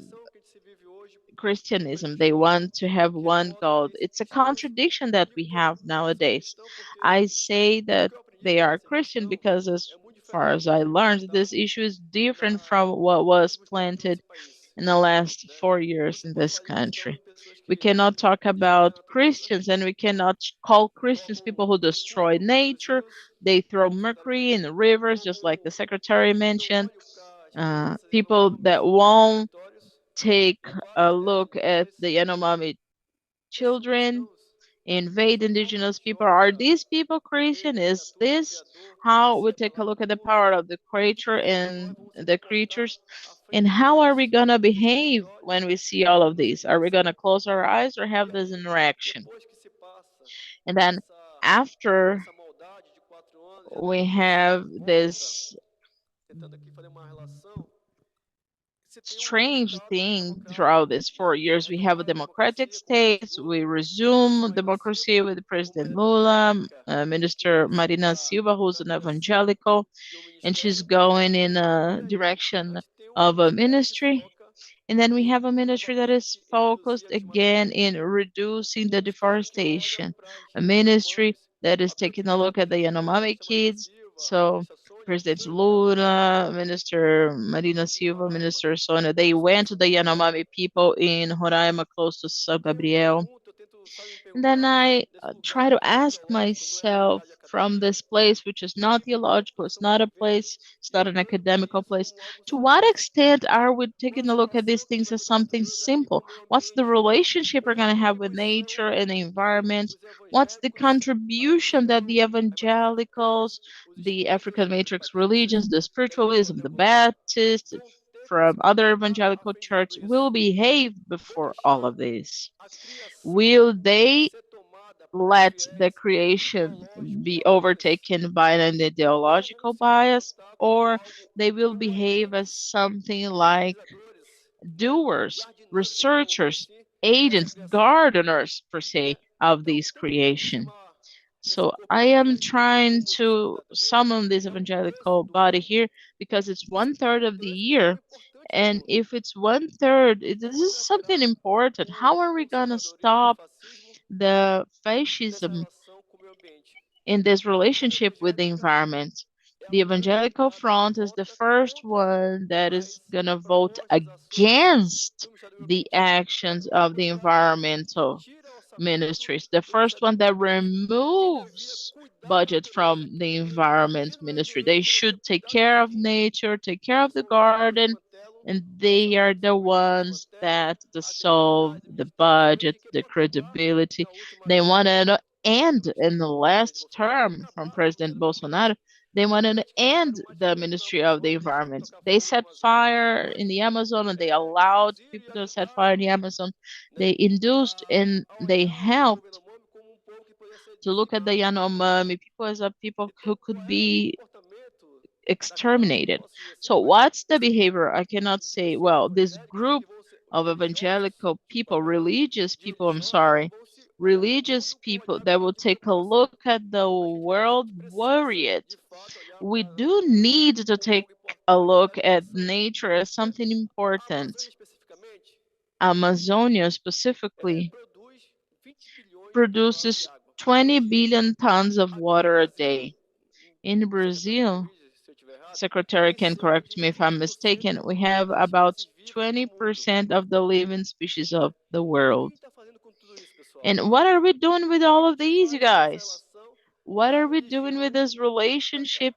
Christianism. They want to have one God. It's a contradiction that we have nowadays. I say that they are Christian because, as far as I learned, this issue is different from what was planted in the last 4 years in this country. We cannot talk about Christians and we cannot call Christians people who destroy nature. They throw mercury in the rivers, just like the secretary mentioned. People that won't take a look at the Yanomami children, invade indigenous people. Are these people Christian? Is this how we take a look at the power of the creature and the creatures? And how are we going to behave when we see all of these? Are we going to close our eyes or have this interaction? And then after we have this strange thing throughout these 4 years. We have a democratic state. We resume democracy with President Lula, Minister Marina Silva, who's an evangelical, and she's going in a direction of a ministry. And then we have a ministry that is focused again in reducing the deforestation, a ministry that is taking a look at the Yanomami kids. So President Lula, Minister Marina Silva, Minister Sonia, they went to the Yanomami people in Roraima, close to São Gabriel. And then I try to ask myself from this place, which is not theological, it's not a place, it's not an academical place, to what extent are we taking a look at these things as something simple? What's the relationship we're going to have with nature and the environment? What's the contribution that the evangelicals, the African matrix religions, the spiritualism, the Baptists, from other evangelical church will behave before all of this? Will they let the creation be overtaken by an ideological bias, or they will behave as something like doers, researchers, agents, gardeners, per se, of this creation? So I am trying to summon this evangelical body here because it's 1/3 of the year. And if it's 1/3, this is something important. How are we going to stop the fascism in this relationship with the environment? The evangelical front is the first one that is going to vote against the actions of the environmental ministries. The first one that removes budget from the environment ministry. They should take care of nature, take care of the garden, and they are the ones that dissolve the budget, the credibility. They wanted to end in the last term from President Bolsonaro. They wanted to end the Ministry of the Environment. They set fire in the Amazon and they allowed people to set fire in the Amazon. They induced and they helped to look at the Yanomami people as a people who could be exterminated. So what's the behavior? I cannot say, well, this group of evangelical people, I'm sorry, religious people that will take a look at the world worried. We do need to take a look at nature as something important. Amazonia specifically produces 20 billion tons of water a day. In Brazil, Secretary can correct me if I'm mistaken, we have about 20% of the living species of the world. And what are we doing with all of these, you guys? What are we doing with this relationship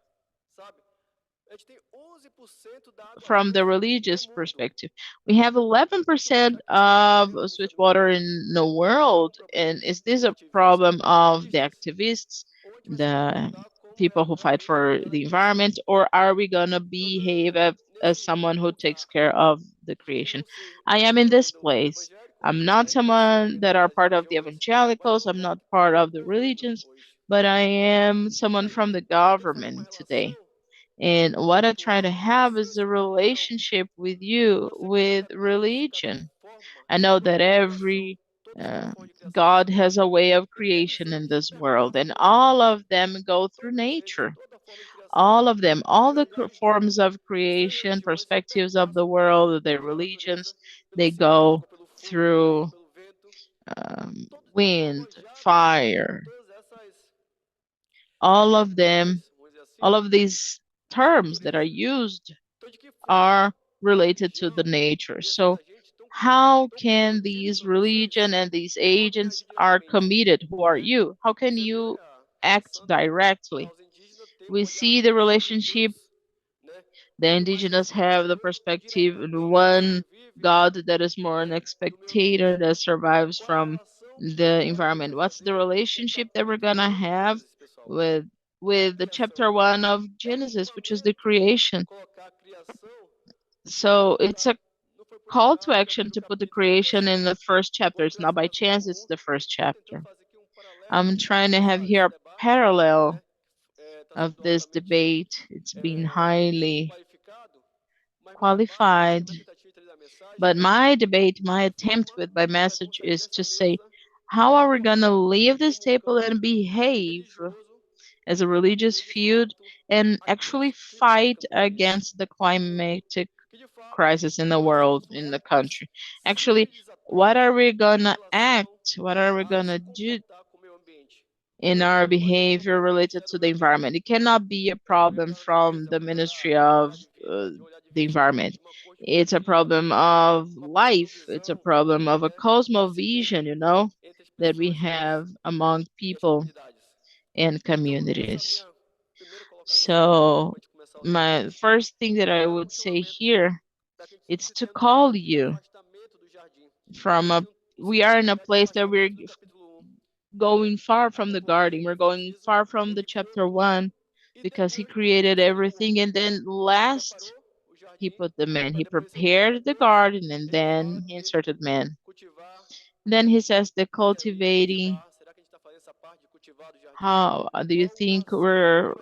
from the religious perspective? We have 11% of sweet water in the world. And is this a problem of the activists, the people who fight for the environment, or are we going to behave as someone who takes care of the creation? I am in this place. I'm not someone that are part of the evangelicals. I'm not part of the religions, but I am someone from the government today. And what I try to have is a relationship with you, with religion. I know that every uh, God has a way of creation in this world, and all of them go through nature. All of them, all the forms of creation, perspectives of the world, their religions, they go through wind, fire, all of them, all of these terms that are used are related to the nature. So how can these religion and these agents are committed? Who are you? How can you act directly? We see the relationship. The indigenous have the perspective, and one God that is more an spectator that survives from the environment. What's the relationship that we're gonna have with the chapter 1 of Genesis, which is the creation? So it's a call to action to put the creation in the first chapter. It's not by chance, it's the first chapter. I'm trying to have here a parallel of this debate. It's been highly qualified. But my debate, my attempt with my message is to say, how are we going to leave this table and behave as a religious field and actually fight against the climatic crisis in the world, in the country? Actually, what are we going to act? What are we going to do in our behavior related to the environment. It cannot be a problem from the Ministry of the Environment. It's a problem of life. It's a problem of a cosmovision, that we have among people and communities. So my first thing that I would say here, it's to call you from we are in a place that we're going far from the garden. We're going far from the chapter 1 because he created everything. And then last, he put the man. He prepared the garden and then he inserted man. Then he says the cultivating. How do you think we're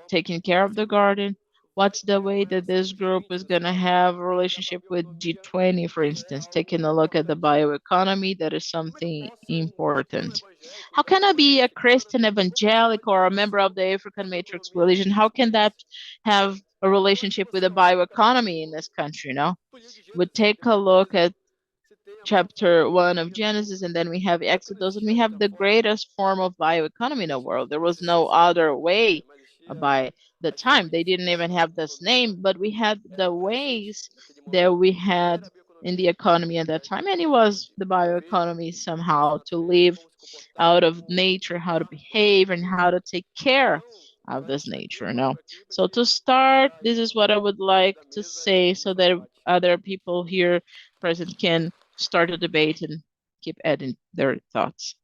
taking care of the garden? What's the way that this group is going to have a relationship with G20, for instance, taking a look at the bioeconomy? That is something important. How can I be a Christian evangelic or a member of the African Matrix religion? How can that have a relationship with the bioeconomy in this country? We take a look at chapter 1 of Genesis, and then we have Exodus, and we have the greatest form of bioeconomy in the world. There was no other way by the time. They didn't even have this name, but we had the ways that we had in the economy at that time, and it was the bioeconomy somehow to live out of nature, how to behave, and how to take care of this nature. So to start, this is what I would like to say so that other people here present can start a debate and keep adding their thoughts.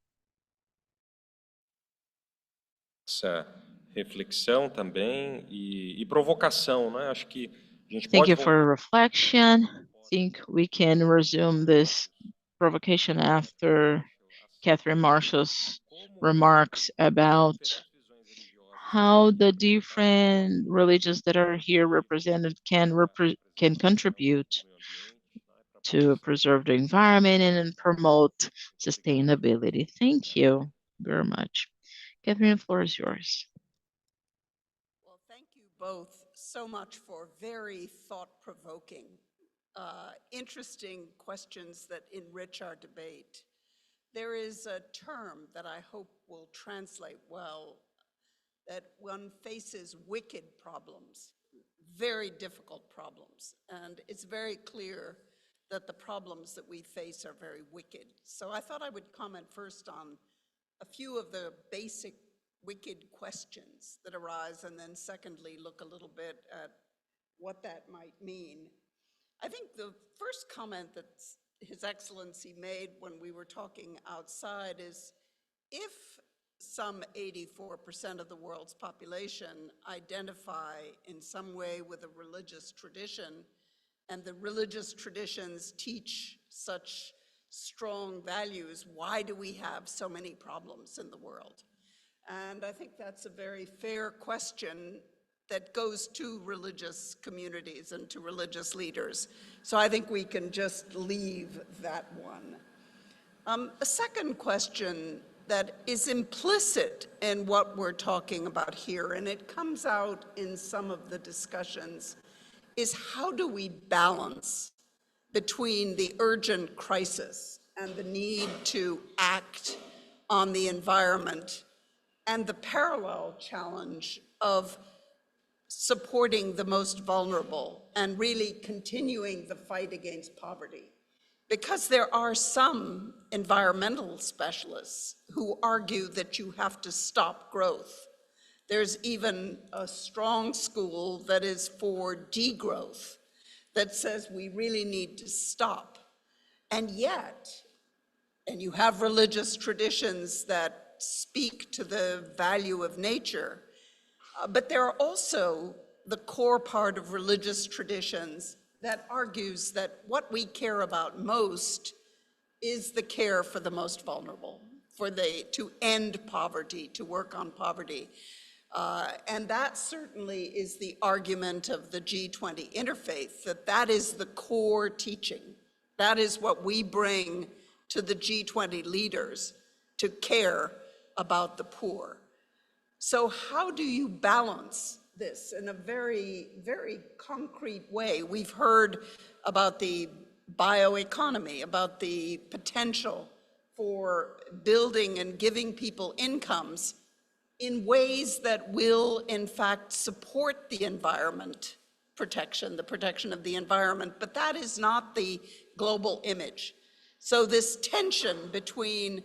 Essa reflexão também e provocação, né? Acho que a gente Thank pode you for reflection. I think we can resume this provocation after Catherine Marshall's remarks about how the different religions that are here represented can contribute to preserve the environment and promote sustainability. Thank you very much. Catherine, the floor is yours. Well, thank you both so much for very thought-provoking, interesting questions that enrich our debate. There is a term that I hope will translate well, that one faces wicked problems, very difficult problems, and it's very clear that the problems that we face are very wicked. So I thought I would comment first on a few of the basic wicked questions that arise, and then secondly, look a little bit at what that might mean. I think the first comment that His Excellency made when we were talking outside is, if some 84% of the world's population identify in some way with a religious tradition, and the religious traditions teach such strong values, why do we have so many problems in the world? And I think that's a very fair question that goes to religious communities and to religious leaders. So I think we can just leave that one. A second question that is implicit in what we're talking about here, and it comes out in some of the discussions, is how do we balance between the urgent crisis and the need to act on the environment and the parallel challenge of supporting the most vulnerable and really continuing the fight against poverty? Because there are some environmental specialists who argue that you have to stop growth. There's even a strong school that is for degrowth, that says we really need to stop. And yet, and you have religious traditions that speak to the value of nature, but there are also the core part of religious traditions that argues that what we care about most is the care for the most vulnerable, to end poverty, to work on poverty. And that certainly is the argument of the G20 interfaith, that is the core teaching. That is what we bring to the G20 leaders, to care about the poor. So how do you balance this in a very, very concrete way? We've heard about the bioeconomy, about the potential for building and giving people incomes in ways that will, in fact, support the environment protection, the protection of the environment, but that is not the global image. So this tension between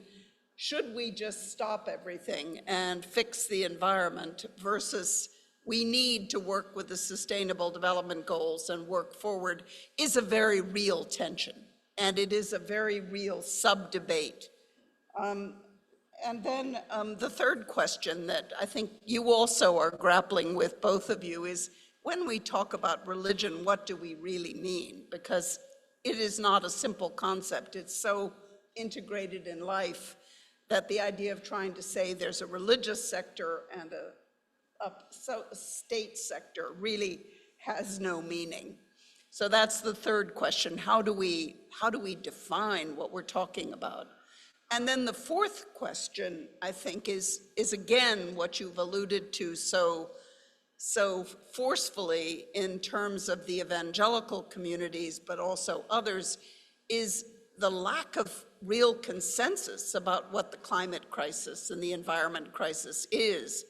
should we just stop everything and fix the environment versus we need to work with the Sustainable Development Goals and work forward is a very real tension, and it is a very real sub-debate. And then the third question that I think you also are grappling with, both of you, is when we talk about religion, what do we really mean? Because it is not a simple concept. It's so integrated in life that the idea of trying to say there's a religious sector and a state sector really has no meaning. So that's the third question. How do we define what we're talking about? And then the fourth question, I think, is again what you've alluded to so forcefully in terms of the evangelical communities, but also others, is the lack of real consensus about what the climate crisis and the environment crisis is.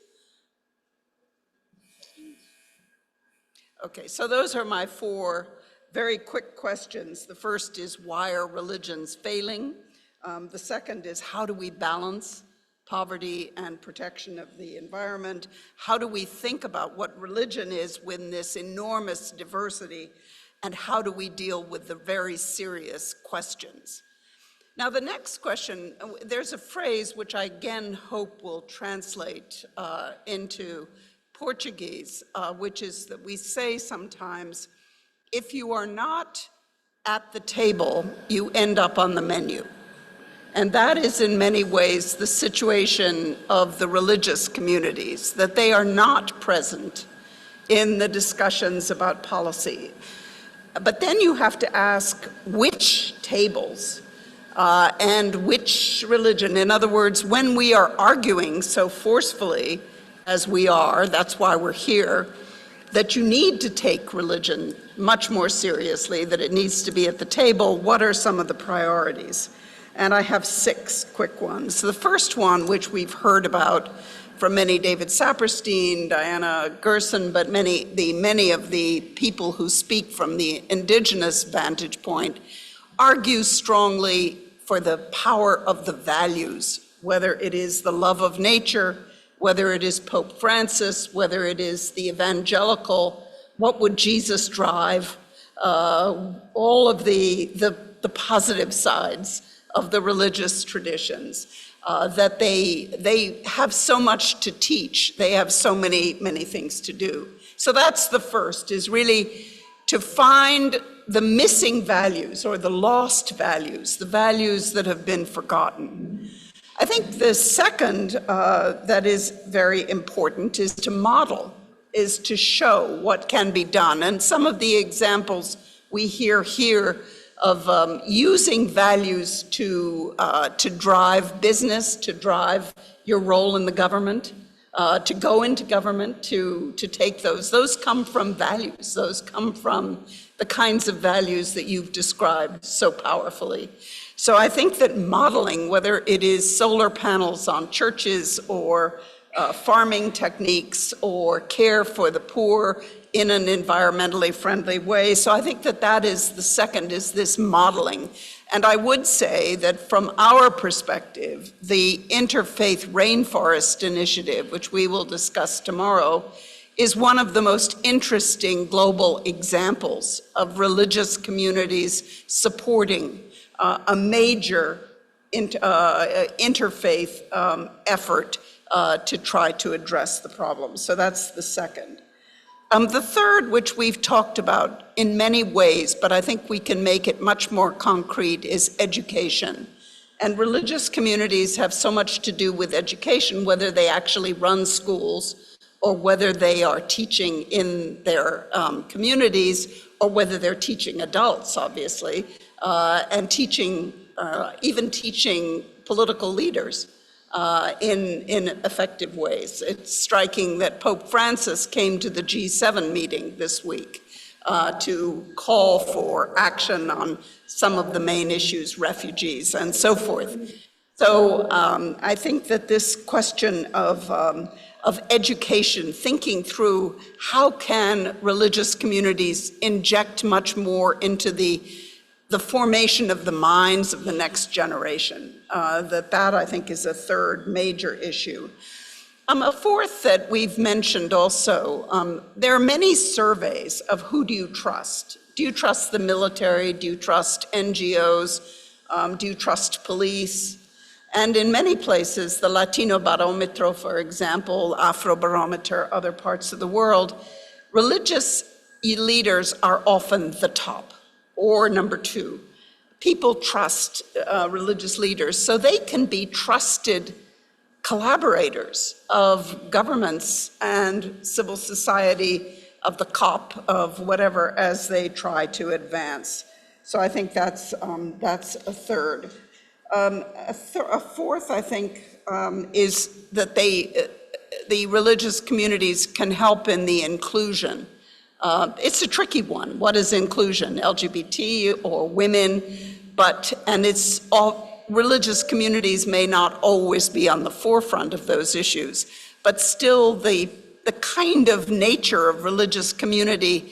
Okay, so those are my four very quick questions. The first is, why are religions failing? The second is, how do we balance poverty and protection of the environment? How do we think about what religion is within this enormous diversity? And how do we deal with the very serious questions? Now, the next question, there's a phrase which I again hope will translate into Portuguese, which is that we say sometimes, if you are not at the table, you end up on the menu. And that is in many ways the situation of the religious communities, that they are not present in the discussions about policy. But then you have to ask which tables and which religion. In other words, when we are arguing so forcefully as we are, that's why we're here, that you need to take religion much more seriously, that it needs to be at the table. What are some of the priorities? And I have 6 quick ones. The first one, which we've heard about from many, David Saperstein, Diana Gerson, but many of the people who speak from the indigenous vantage point, argue strongly for the power of the values, whether it is the love of nature, whether it is Pope Francis, whether it is the evangelical, what would Jesus drive, all of the positive sides of the religious traditions, that they have so much to teach. They have so many things to do. So that's the first, is really to find the missing values or the lost values, the values that have been forgotten. I think the second that is very important is to model, is to show what can be done. And some of the examples we hear here of using values to drive business, to drive your role in the government, to go into government, to take those come from values. Those come from the kinds of values that you've described so powerfully. So I think that modeling, whether it is solar panels on churches or farming techniques or care for the poor in an environmentally friendly way. So I think that is the second, is this modeling. And I would say that from our perspective, the Interfaith Rainforest Initiative, which we will discuss tomorrow, is one of the most interesting global examples of religious communities supporting a major interfaith effort to try to address the problem. So that's the second. The third, which we've talked about in many ways, but I think we can make it much more concrete, is education. And religious communities have so much to do with education, whether they actually run schools or whether they are teaching in their communities, or whether they're teaching adults, obviously, and teaching, even teaching political leaders in effective ways. It's striking that Pope Francis came to the G7 meeting this week to call for action on some of the main issues, refugees and so forth. So I think that this question of education, thinking through how can religious communities inject much more into the formation of the minds of the next generation, that I think is a third major issue. A fourth that we've mentioned also, there are many surveys of who do you trust? Do you trust the military? Do you trust NGOs? Do you trust police? And in many places, the Latino Barometro, for example, Afrobarometer, other parts of the world, religious leaders are often the top or number two. People trust religious leaders, so they can be trusted collaborators of governments and civil society, of the COP, of whatever, as they try to advance. So I think that's a third. A fourth, I think, is that the religious communities can help in the inclusion. It's a tricky one. What is inclusion? LGBT or women? And it's all, religious communities may not always be on the forefront of those issues, but still the kind of nature of religious community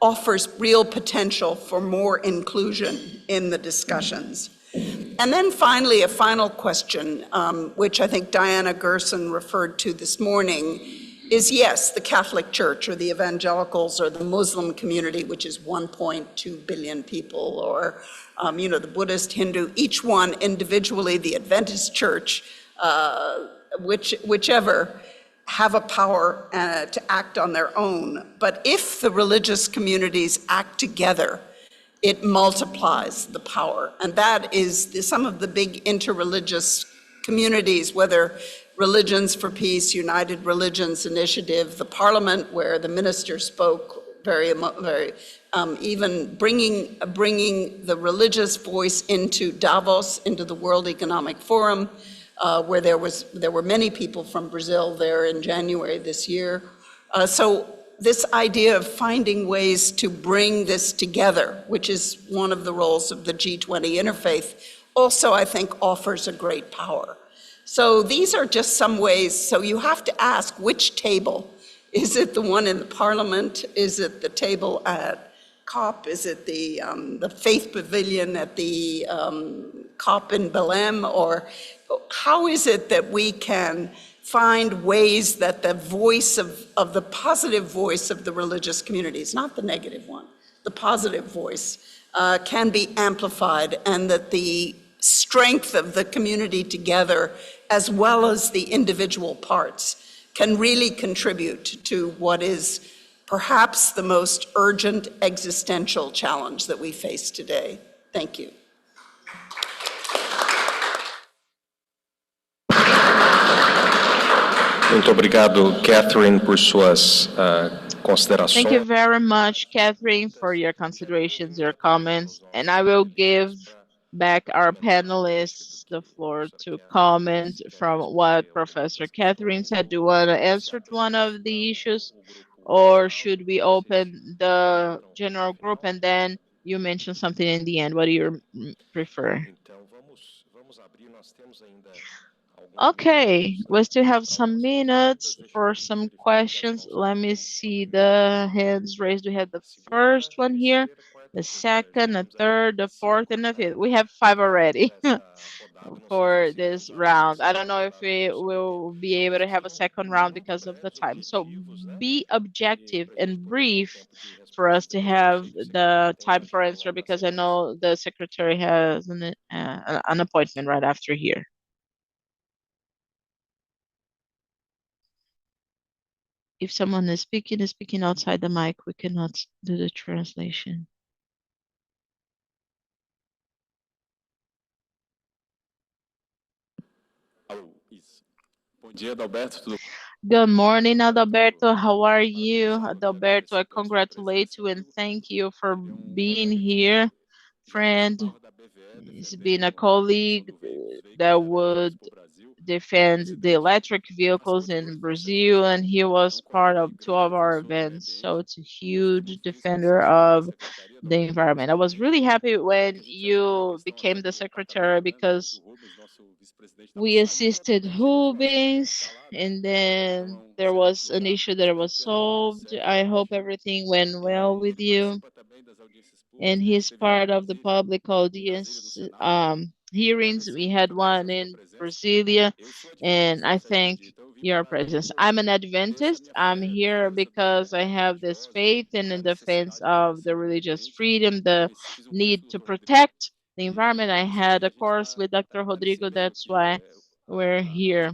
offers real potential for more inclusion in the discussions. And then finally, a final question, which I think Diana Gerson referred to this morning, is yes, the Catholic Church or the evangelicals or the Muslim community, which is 1.2 billion people, or the Buddhist, Hindu, each one individually, the Adventist Church, whichever, have a power to act on their own. But if the religious communities act together, it multiplies the power. And that is some of the big interreligious communities, whether Religions for Peace, United Religions Initiative, the Parliament, where the minister spoke very, even bringing the religious voice into Davos, into the World Economic Forum, where there were many people from Brazil there in January this year. So this idea of finding ways to bring this together, which is one of the roles of the G20 interfaith, also I think offers a great power. So these are just some ways. So you have to ask which table. Is it the one in the Parliament? Is it the table at COP? Is it the Faith Pavilion at the COP in Belém? Or how is it that we can find ways that the voice of the positive voice of the religious communities, not the negative one, the positive voice, can be amplified, and that the strength of the community together, as well as the individual parts, can really contribute to what is perhaps the most urgent existential challenge that we face today. Thank you. Muito obrigado, Catherine, por suas considerações. Thank you very much, Catherine, for your considerations, your comments, and I will give back our panelists the floor to comment from what Professor Catherine said. Do you want to answer to one of the issues, or should we open the general group and then you mention something in the end? What do you prefer? Okay, we still have some minutes for some questions. Let me see the hands raised. We have the first one here, the second, the third, the fourth, and the fifth. We have 5 already for this round. I don't know if we will be able to have a second round because of the time. So be objective and brief for us to have the time for answer, because I know the secretary has an appointment right after here. If someone is speaking outside the mic, we cannot do the translation. Good morning, Adalberto. How are you? Adalberto, I congratulate you and thank you for being here, friend. He's been a colleague that would defend the electric vehicles in Brazil, and he was part of two of our events. So it's a huge defender of the environment. I was really happy when you became the secretary because we assisted Rubens, and then there was an issue that was solved. I hope everything went well with you. And he's part of the public audience hearings. We had one in Brasilia, and I thank your presence. I'm an Adventist. I'm here because I have this faith in the defense of the religious freedom, the need to protect the environment. I had a course with Dr. Rodrigo. That's why we're here.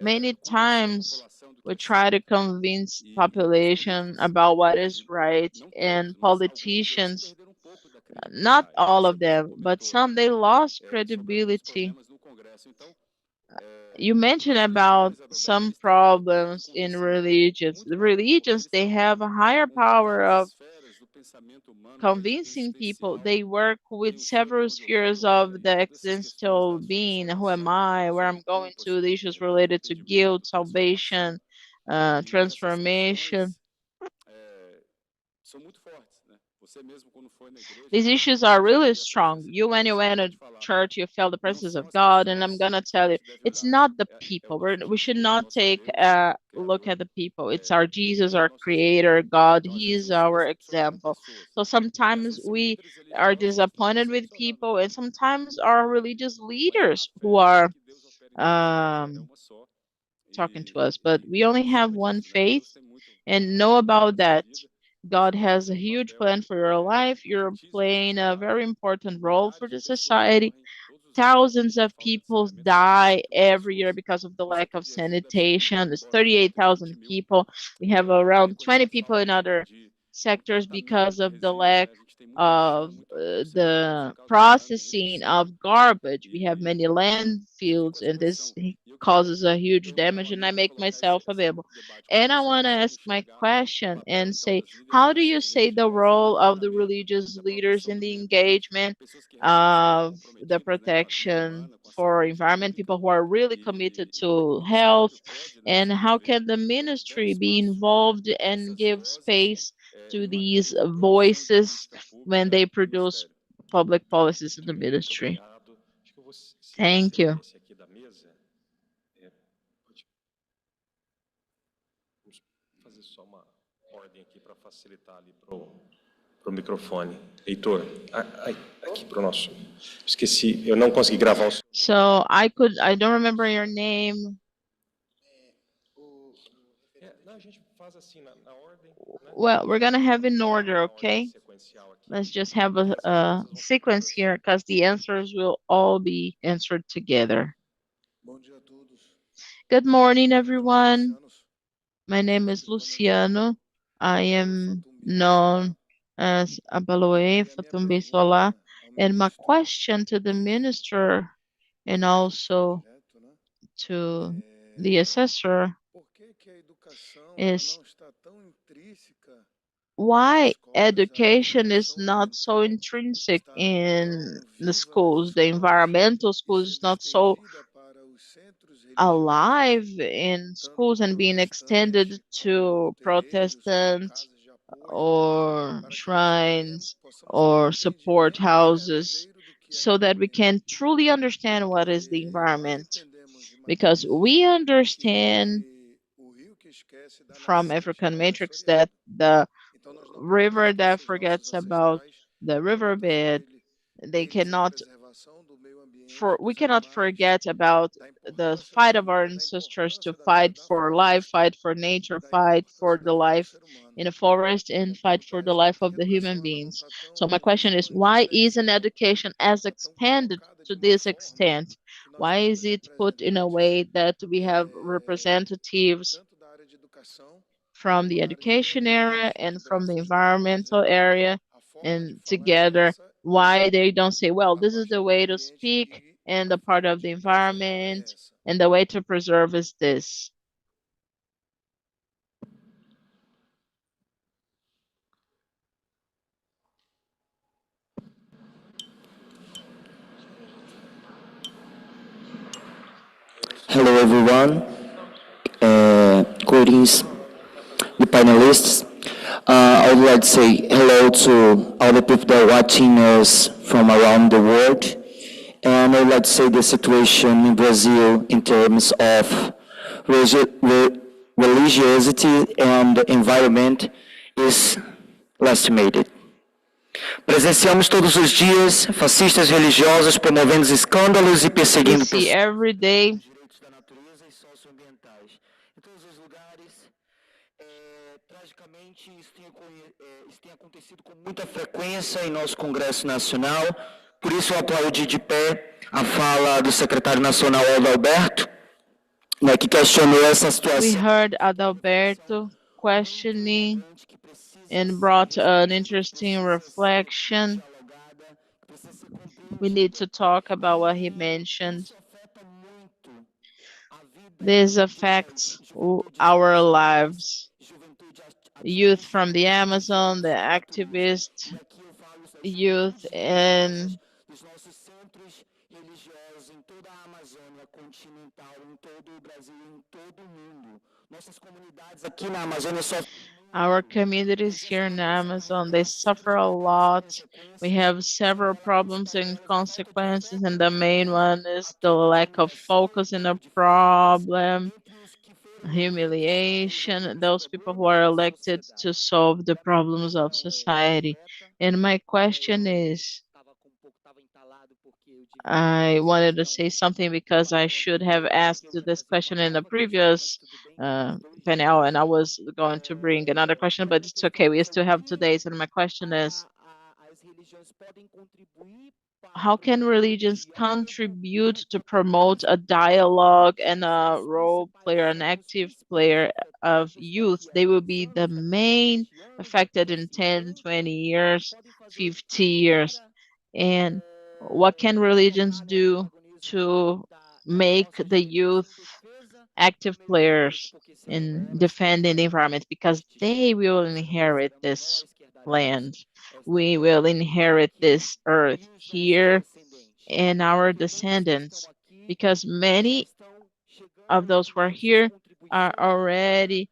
Many times we try to convince population about what is right, and politicians, not all of them, but some, they lost credibility. You mentioned about some problems in religions. The religions, they have a higher power of convincing people. They work with several spheres of the existential being. Who am I? Where I'm going to? The issues related to guilt, salvation, transformation. These issues are really strong. You, when you went to church, you felt the presence of God, and I'm gonna tell you, it's not the people. We should not take a look at the people. It's our Jesus, our Creator, God. He is our example. So sometimes we are disappointed with people, and sometimes our religious leaders who are um, talking to us, but we only have one faith, and know about that. God has a huge plan for your life. You're playing a very important role for the society. Thousands of people die every year because of the lack of sanitation. It's 38,000 people. We have around 20 people in other sectors because of the lack of the processing of garbage. We have many landfills, and this causes a huge damage, and I make myself available. And I want to ask my question and say, how do you say the role of the religious leaders in the engagement of the protection for environment, people who are really committed to health, and how can the ministry be involved and give space to these voices when they produce public policies in the ministry? Thank you. Fazer só uma ordem aqui para facilitar ali pro microfone. Heitor, aqui pro nosso. Esqueci, eu não consegui gravar o. So I don't remember your name. Não, a gente faz assim na ordem, né? Well, we're gonna have in order, okay? Let's just have a sequence here because the answers will all be answered together. Good morning, everyone. My name is Luciano. I am known as Abaloe Fatumbi Sola. And my question to the minister and also to the assessor is, why education is not so intrinsic in the schools? The environmental schools is not so alive in schools and being extended to Protestant or shrines or support houses, so that we can truly understand what is the environment. Because we understand from African Matrix that the river that forgets about the riverbed, they cannot we cannot forget about the fight of our ancestors to fight for life, fight for nature, fight for the life in a forest, and fight for the life of the human beings. So my question is, why isn't education as expanded to this extent? Why is it put in a way that we have representatives from the education area and from the environmental area, and together, why they don't say, well, this is the way to speak, and the part of the environment, and the way to preserve is this? Hello, everyone. Greetings, the panelists. I would like to say hello to all the people that are watching us from around the world. And I would like to say the situation in Brazil in terms of religiosity and environment is lastimated. Presenciamos todos os dias fascistas religiosos promovendo escândalos e We perseguindo see pessoas every day direitos da natureza e socioambientais. Em todos os lugares, tragicamente, isso tem acontecido com muita frequência em nosso Congresso Nacional. Por isso, eu aplaudi de pé a fala do secretário nacional Alberto, né, que questionou essa we situação. heard Adalberto questioning and brought an interesting reflection. We need to talk about what he mentioned. This affects our lives. Youth from the Amazon, the activist youth, and Dos nossos centros religiosos em toda a Amazônia continental, em todo o Brasil, em todo o mundo. Nossas comunidades aqui na Amazônia sofrem our communities here in Amazon, they suffer a lot. We have several problems and consequences, and the main one is the lack of focus in the problem, humiliation, those people who are elected to solve the problems of society. And my question is, I wanted to say something because I should have asked this question in the previous panel, and I was going to bring another question, but it's okay. We still have today's, and my question is, how can religions contribute to promote a dialogue and a role player, an active player of youth? They will be the main affected in 10, 20 years, 50 years. And what can religions do to make the youth active players in defending the environment? Because they will inherit this land. We will inherit this earth here and our descendants, because many of those who are here are already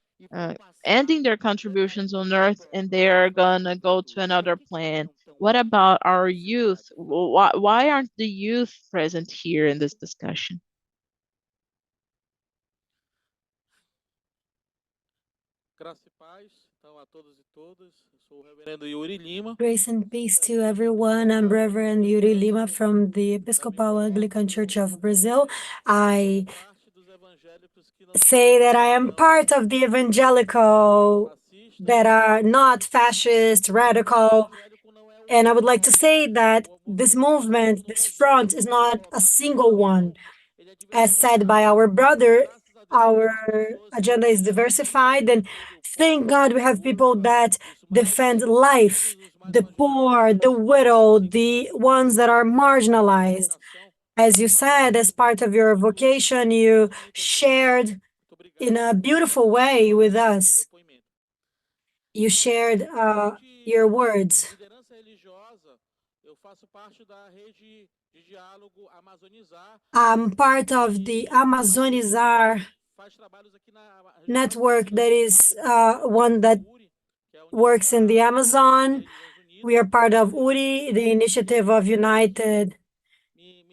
ending their contributions on earth, and they are gonna go to another planet. What about our youth? Why aren't the youth present here in this discussion? Graça e paz, então, a todos e todas. Eu sou o reverendo Yuri Lima. Grace and peace to everyone. I'm Reverend Yuri Lima from the Episcopal Anglican Church of Brazil. I Parte dos evangélicos que não say that I am part of the evangelical that are not fascist, radical, evangélico não é and I would like to say that this movement, this front, is not a single one. As said by our brother, our agenda is diversified, and thank God we have people that defend life, the poor, the widow, the ones that are marginalized. As you said, as part of your vocation, you shared in a beautiful way with us. You shared your words. liderança religiosa. Eu faço parte da rede de diálogo Amazonizar. I'm part of the Amazonizar Faz trabalhos aqui na network that is one that works in the Amazon. We are part of URI, the initiative of United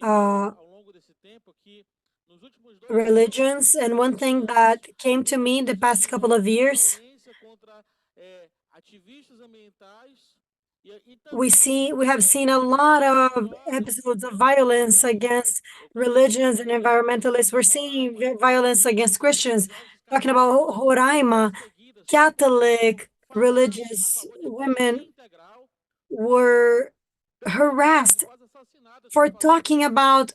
ao longo desse tempo que nos últimos 2 religions. And one thing that came to me in the past couple of years, violência contra ativistas ambientais we have seen a lot of episodes of violence against religions and environmentalists. We're seeing violence against Christians. Talking about Roraima, Catholic religious women were harassed for talking about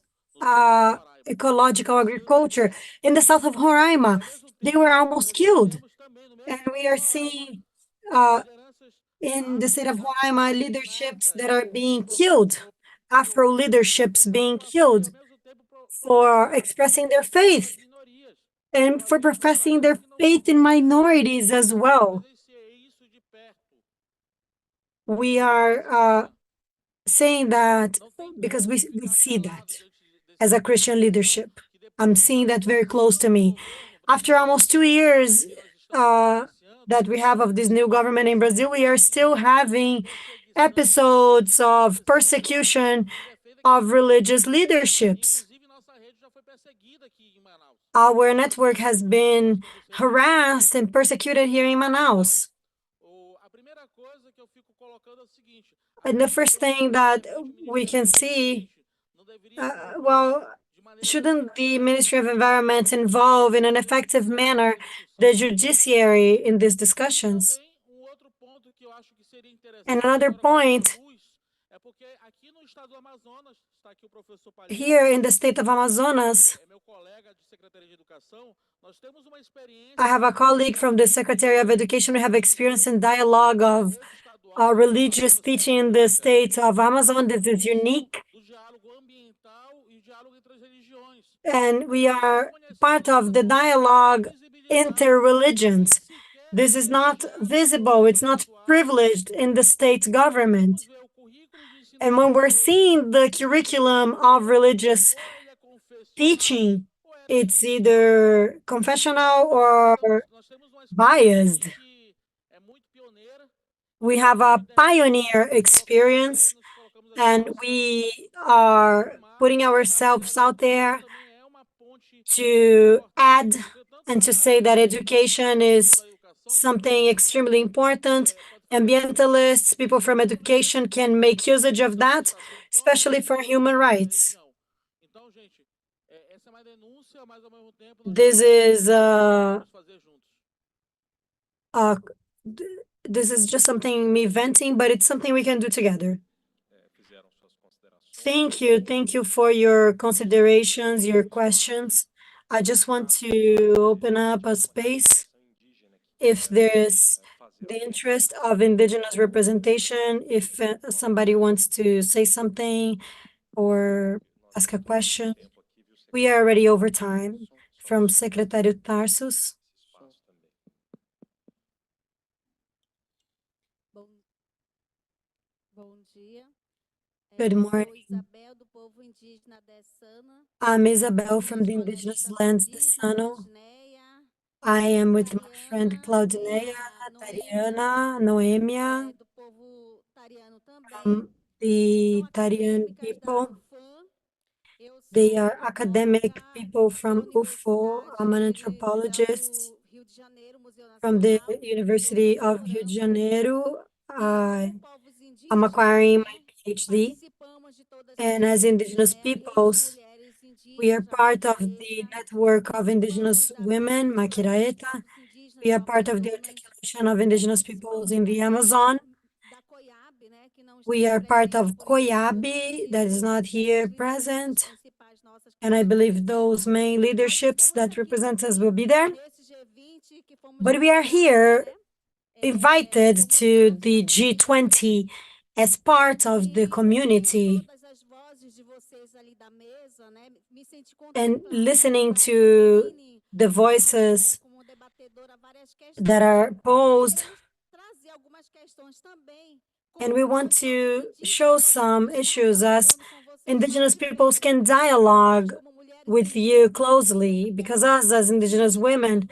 ecological agriculture in the south of Roraima. They were almost killed. And we are seeing in the state of Roraima leaderships that are being killed, Afro leaderships being killed for expressing their faith and for professing their faith in minorities as well. We are saying that because we see that as a Christian leadership. I'm seeing that very close to me. After almost 2 years that we have of this new government in Brazil, we are still having episodes of persecution of religious leaderships. Inclusive, nossa rede já foi perseguida aqui em Manaus. Our network has been harassed and persecuted here in Manaus. A primeira coisa que eu fico colocando é o seguinte. And the first thing that we can see, well, shouldn't the Ministry of Environment involve in an effective manner the judiciary in these discussions? Também outro ponto que eu acho que seria interessante And another point, é porque aqui no estado do Amazonas, está aqui o professor here in the state of Amazonas, é meu colega de Secretaria de Educação, nós temos uma experiência. I have a colleague from the Secretary of Education. We have experience in dialogue of religious teaching in the state of Amazon. This is unique. Do diálogo ambiental e diálogo entre as religiões. And we are part of the dialogue inter-religions. This is not visible, it's not privileged in the state government. And when we're seeing the curriculum of religious teaching, it's either confessional or biased. We have a pioneer experience, and we are putting ourselves out there to add and to say that education is something extremely important. Ambientalists, people from education can make usage of that, especially for human rights. This is this is just something me venting, but it's something we can do together. Thank you for your considerations, your questions. I just want to open up a space if there's the interest of indigenous representation, if somebody wants to say something or ask a question. We are already over time. From Secretary Tarsus. Good morning. I'm Isabel from the indigenous lands de Sano. I am with my friend Claudinea, Tariana, Noemia, from the Tarian people. They are academic people from UFO. I'm an anthropologist from the University of Rio de Janeiro. I'm acquiring my PhD. And as indigenous peoples, we are part of the network of indigenous women, Maquiraeta. We are part of the articulation of indigenous peoples in the Amazon. We are part of COIAB, that is not here present. And I believe those main leaderships that represent us will be there. But we are here invited to the G20 as part of the community and listening to the voices that are posed. And we want to show some issues as indigenous peoples can dialogue with you closely, because us as indigenous women,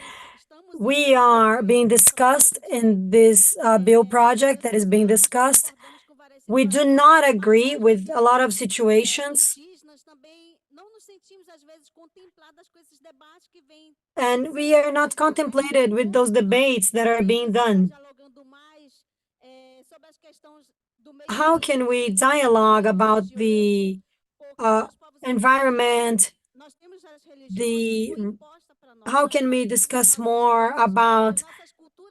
we are being discussed in this bill project that is being discussed. We do not agree with a lot of situations. And we are not contemplated with those debates that are being done. How can we dialogue about the environment? How can we discuss more about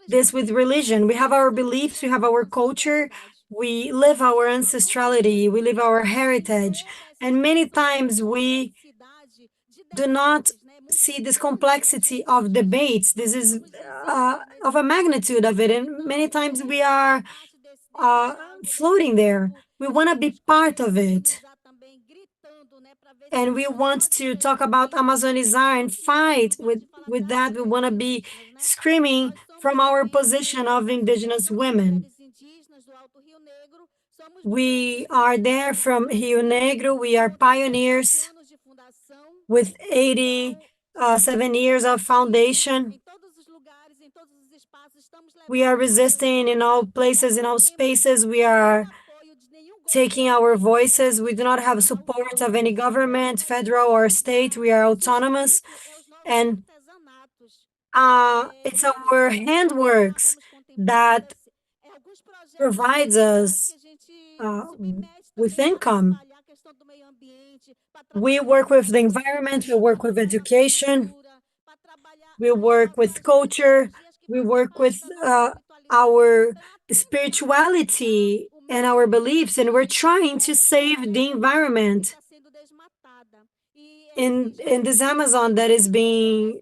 this with religion? We have our beliefs, we have our culture, we live our ancestrality, we live our heritage, and many times we do not see this complexity of debates. This is of a magnitude of it, and many times we are floating there. We want to be part of it. And we want to talk about Amazonizar and fight with that. We want to be screaming from our position of indigenous women. We are there from Rio Negro. We are pioneers. with 87 years of foundation. We are resisting in all places, in all spaces. We are taking our voices. We do not have support of any government, federal or state. We are autonomous. And it's our handworks that provides us with income. We work with the environment, we work with education, we work with culture, we work with our spirituality and our beliefs, and we're trying to save the environment in this Amazon that is being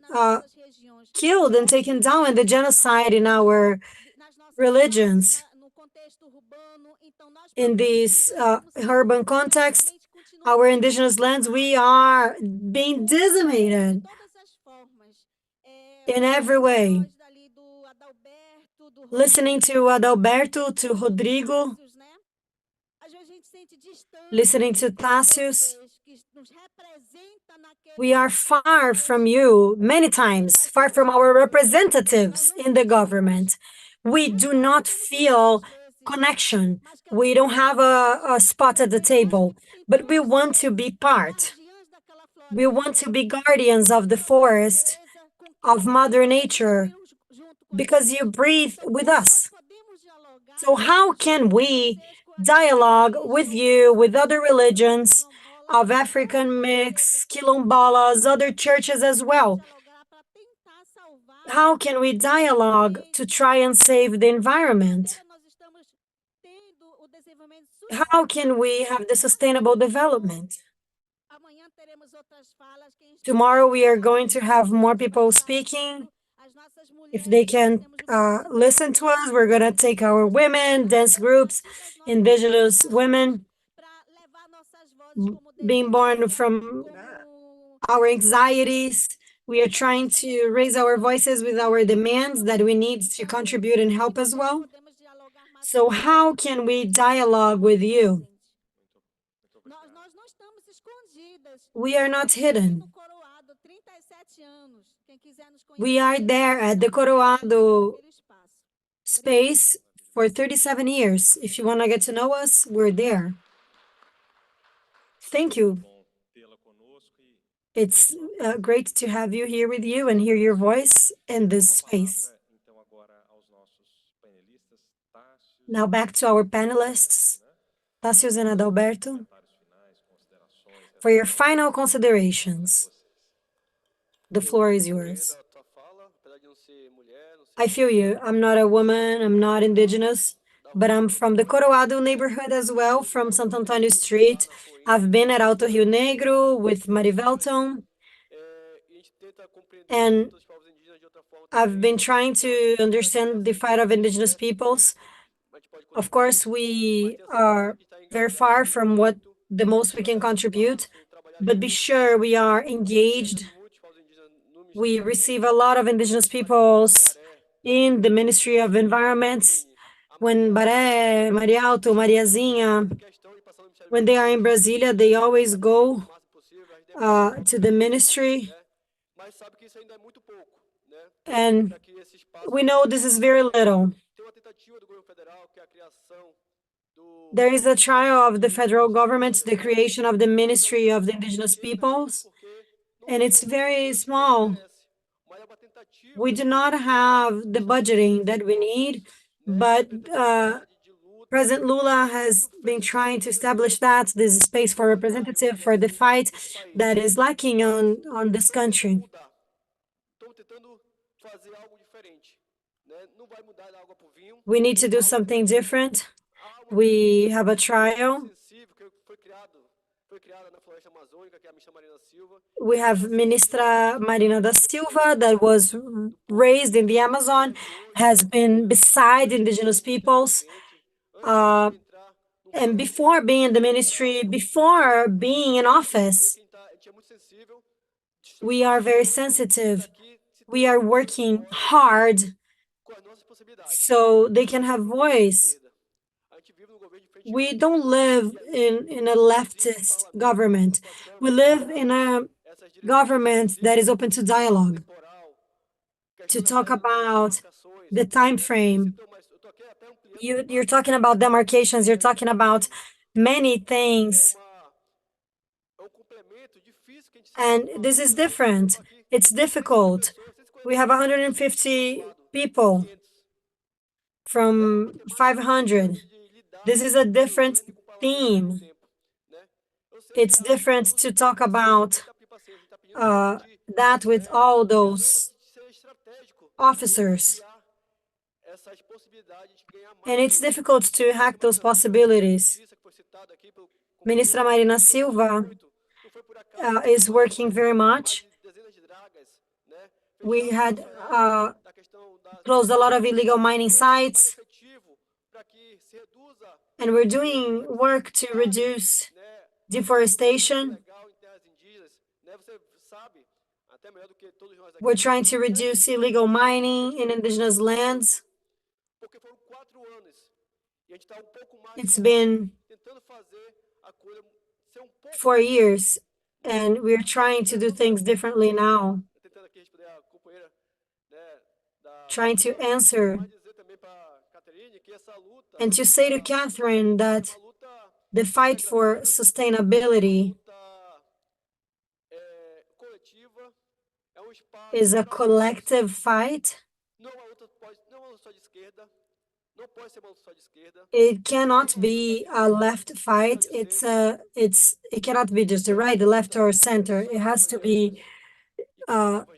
killed and taken down, and the genocide in our religions. In this urban context, our indigenous lands, we are being decimated in every way. Listening to Adalberto, to Rodrigo, listening to Tassius, we are far from you many times, far from our representatives in the government. We do not feel connection. We don't have a spot at the table, but we want to be part. We want to be guardians of the forest, of Mother Nature, because you breathe with us. So how can we dialogue with you, with other religions of African mix, quilombolas, other churches as well? How can we dialogue to try and save the environment? How can we have the sustainable development? Tomorrow we are going to have more people speaking. If they can listen to us, we're going to take our women, dance groups, indigenous women, being born from our anxieties. We are trying to raise our voices with our demands that we need to contribute and help as well. So how can we dialogue with you? We are not hidden. We are there at the Coroado space for 37 years. If you want to get to know us, we're there. Thank you. It's great to have you here with you and hear your voice in this space. Now back to our panelists, Tassius and Adalberto, for your final considerations. The floor is yours. I feel you. I'm not a woman, I'm not indigenous, but I'm from the Coroado neighborhood as well, from Santo Antônio Street. I've been at Alto Rio Negro with Marivelton, and I've been trying to understand the fight of indigenous peoples. Of course, we are very far from what the most we can contribute, but be sure we are engaged. We receive a lot of indigenous peoples in the Ministry of Environments. When Baré, Marialto, Mariazinha, when they are in Brasilia, they always go to the ministry. And we know this is very little. There is a trial of the federal government, the creation of the Ministry of the Indigenous Peoples, and it's very small. We do not have the budgeting that we need, but President Lula has been trying to establish that there's a space for representative for the fight that is lacking on this country. We need to do something different. We have a trial. We have Ministra Marina da Silva that was raised in the Amazon, has been beside indigenous peoples. And before being in the ministry, before being in office, we are very sensitive. We are working hard so they can have voice. We don't live in a leftist government. We live in a government that is open to dialogue, to talk about the time frame. You're talking about demarcations, you're talking about many things. And this is different. It's difficult. We have 150 people from 500. This is a different theme. It's different to talk about that with all those officers. And it's difficult to hack those possibilities. Ministra Marina Silva is working very much. We had closed a lot of illegal mining sites, and we're doing work to reduce deforestation. We're trying to reduce illegal mining in indigenous lands. It's been 4 years, and we're trying to do things differently now. Trying to answer and to say to Catherine that the fight for sustainability is a collective fight. It cannot be a left fight. It cannot be just the right, the left, or center. It has to be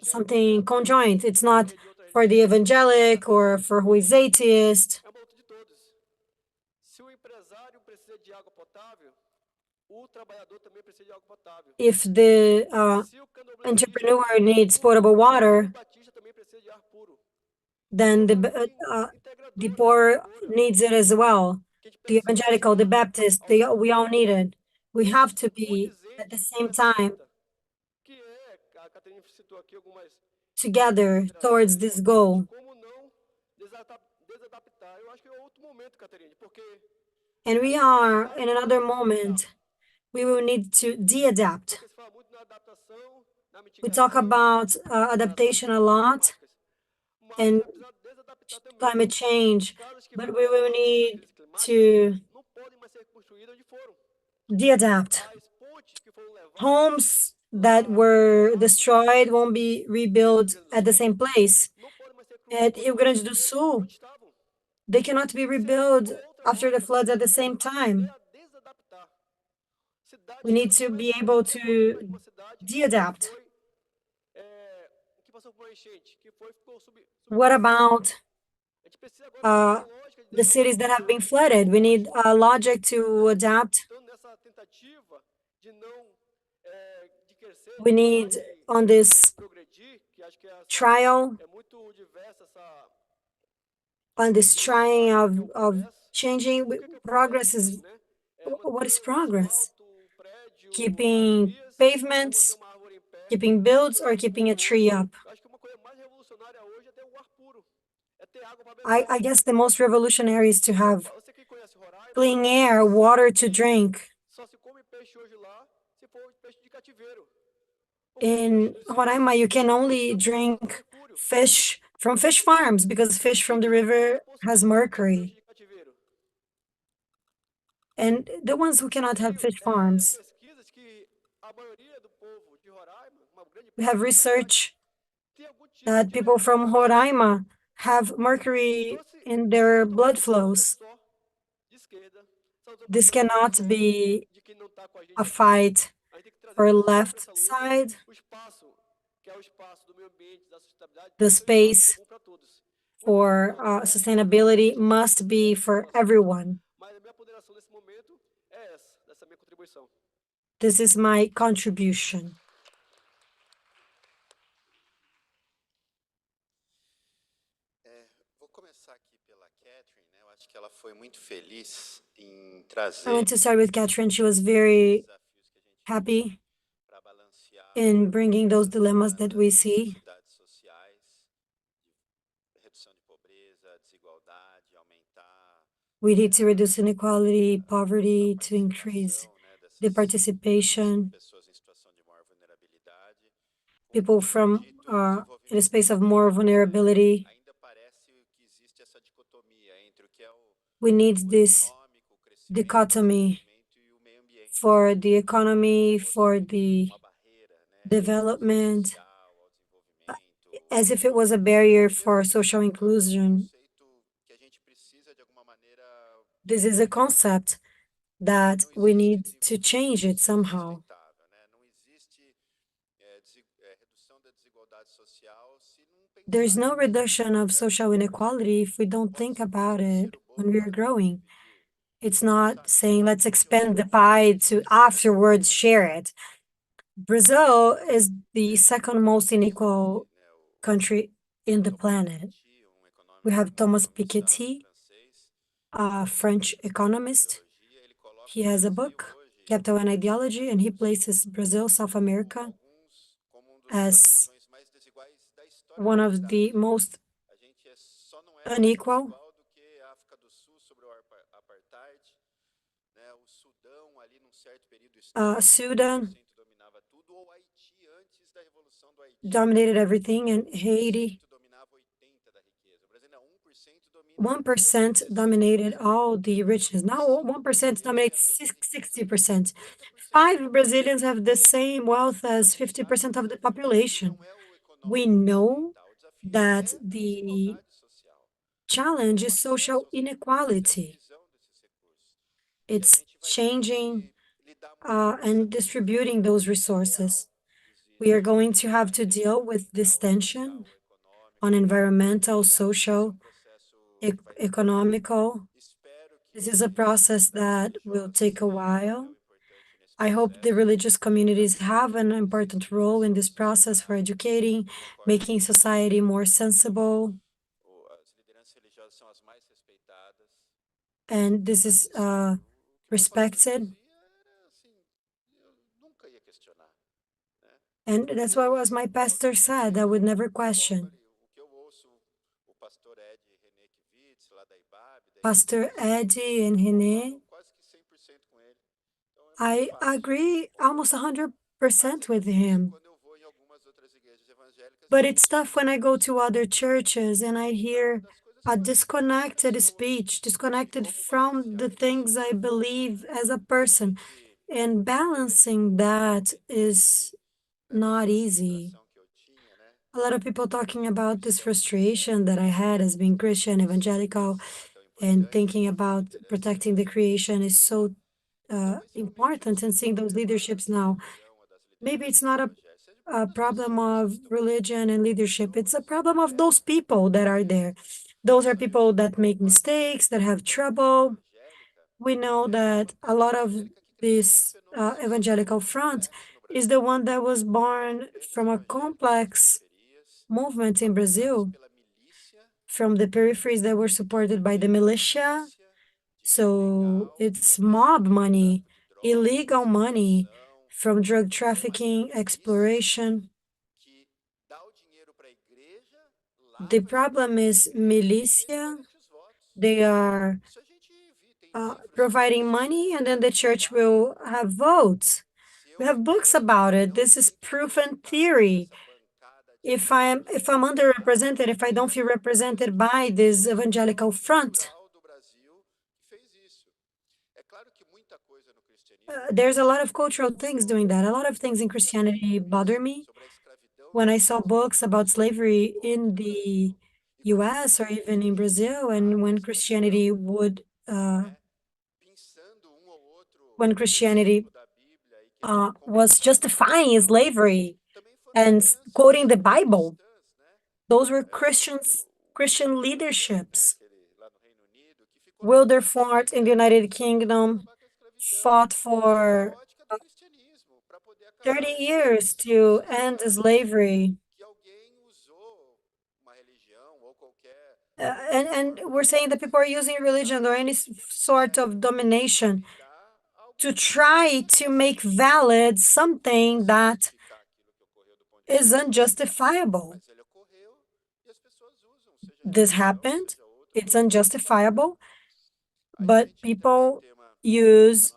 something conjoint. It's not for the evangelic or for who is atheist. If the entrepreneur needs potable water, then the poor needs it as well. The evangelical, the Baptist, we all need it. We have to be at the same time together towards this goal. And we are in another moment. We will need to de-adapt. We talk about adaptation a lot and climate change, but we will need to de-adapt. Homes that were destroyed won't be rebuilt at the same place. At Rio Grande do Sul, they cannot be rebuilt after the floods at the same time. We need to be able to de-adapt. What about the cities that have been flooded? We need a logic to adapt. We need, on this trial, on this trying of changing, progress is, what is progress? Keeping pavements, keeping builds, or keeping a tree up? I guess the most revolutionary is to have clean air, water to drink. In Roraima, you can only drink fish from fish farms because fish from the river has mercury. And the ones who cannot have fish farms, we have research that people from Roraima have mercury in their blood flows. This cannot be a fight for left side. The space for sustainability must be for everyone. This is my contribution. I want to start with Catherine. She was very happy in bringing those dilemmas that we see. We need to reduce inequality, poverty, to increase the participation, pessoas em situação de maior vulnerabilidade. people from Dito, in a space of more vulnerability. ainda parece que existe essa dicotomia entre o que é We need this econômico, o crescimento, dichotomy desenvolvimento e o meio ambiente. for the economy, for the Uma barreira, né, development, social ao desenvolvimento. as if it was a barrier for social inclusion. Conceito que a gente precisa de alguma maneira This is a concept that we need to change it somehow. sustentável, né? Não existe redução da desigualdade social se não There's pensar no reduction of social inequality if we don't think about it when we're growing. It's not saying let's expand the pie to afterwards share it. Brazil is the second most unequal country in the planet. We have Thomas Piketty, a French economist. He has a book, Capital and Ideology, and he places Brazil, South America, as one of the most unequal. Sudan dominated everything, and Haiti, 1% dominated all the richness. Now 1% dominates 60%. 5 Brazilians have the same wealth as 50% of the population. We know that the challenge is social inequality. It's changing and distributing those resources. We are going to have to deal with this tension on environmental, social, economical. This is a process that will take a while. I hope the religious communities have an important role in this process for educating, making society more sensible. And this is respected. And that's what was my pastor said, I would never question. Pastor Eddie and René, I agree almost 100% with him. But it's tough when I go to other churches and I hear a disconnected speech, disconnected from the things I believe as a person. And balancing that is not easy. A lot of people talking about this frustration that I had as being Christian, evangelical, and thinking about protecting the creation is so important, and seeing those leaderships now. Maybe it's not a problem of religion and leadership, it's a problem of those people that are there. Those are people that make mistakes, that have trouble. We know that a lot of this evangelical front is the one that was born from a complex movement in Brazil, from the peripheries that were supported by the militia. So it's mob money, illegal money from drug trafficking, exploration. The problem is militia. They are providing money, and then the church will have votes. We have books about it. This is proof and theory. If I'm underrepresented, if I don't feel represented by this evangelical front, there's a lot of cultural things doing that. A lot of things in Christianity bother me. When I saw books about slavery in the US or even in Brazil, and when Christianity was justifying slavery and quoting the Bible, those were Christian leaderships. Wilberforce in the United Kingdom fought for 30 years to end slavery. And we're saying that people are using religion or any sort of domination to try to make valid something that is unjustifiable. This happened, it's unjustifiable, but people use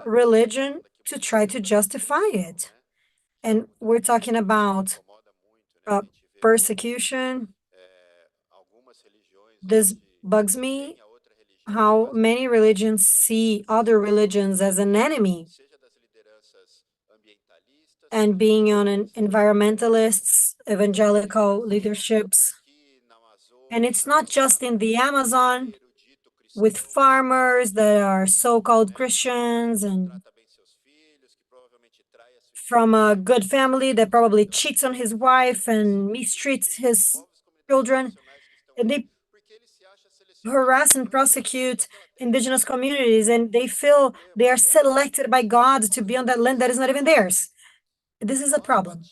religion to try to justify it. And we're talking about uh, persecution. This bugs me how many religions see other religions as an enemy, and being on an environmentalists, evangelical leaderships. And it's not just in the Amazon with farmers that are so-called Christians and from a good family that probably cheats on his wife and mistreats his children. And they harass and prosecute indigenous communities, and they feel they are selected by God to be on that land that is not even theirs. This is a problem.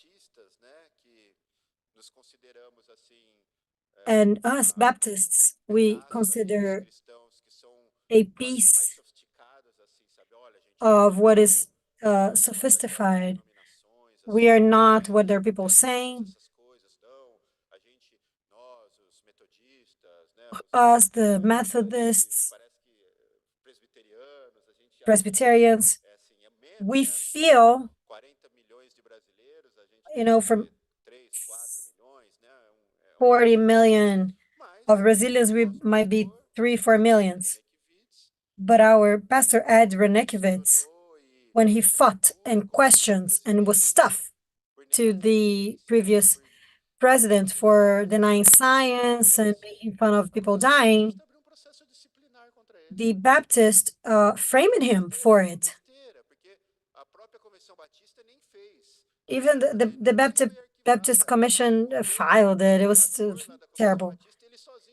And us Baptists, we consider a piece of what is sophisticated. We are not what their people saying. Us, the Methodists, Presbyterians, we feel, from 40 million of Brazilians, we might be 3-4 millions. But our pastor Ed Renekiewicz, when he fought and questions and was tough to the previous president for denying science and making fun of people dying, the Baptist framed him for it. Even the Baptist Commission filed it. It was terrible.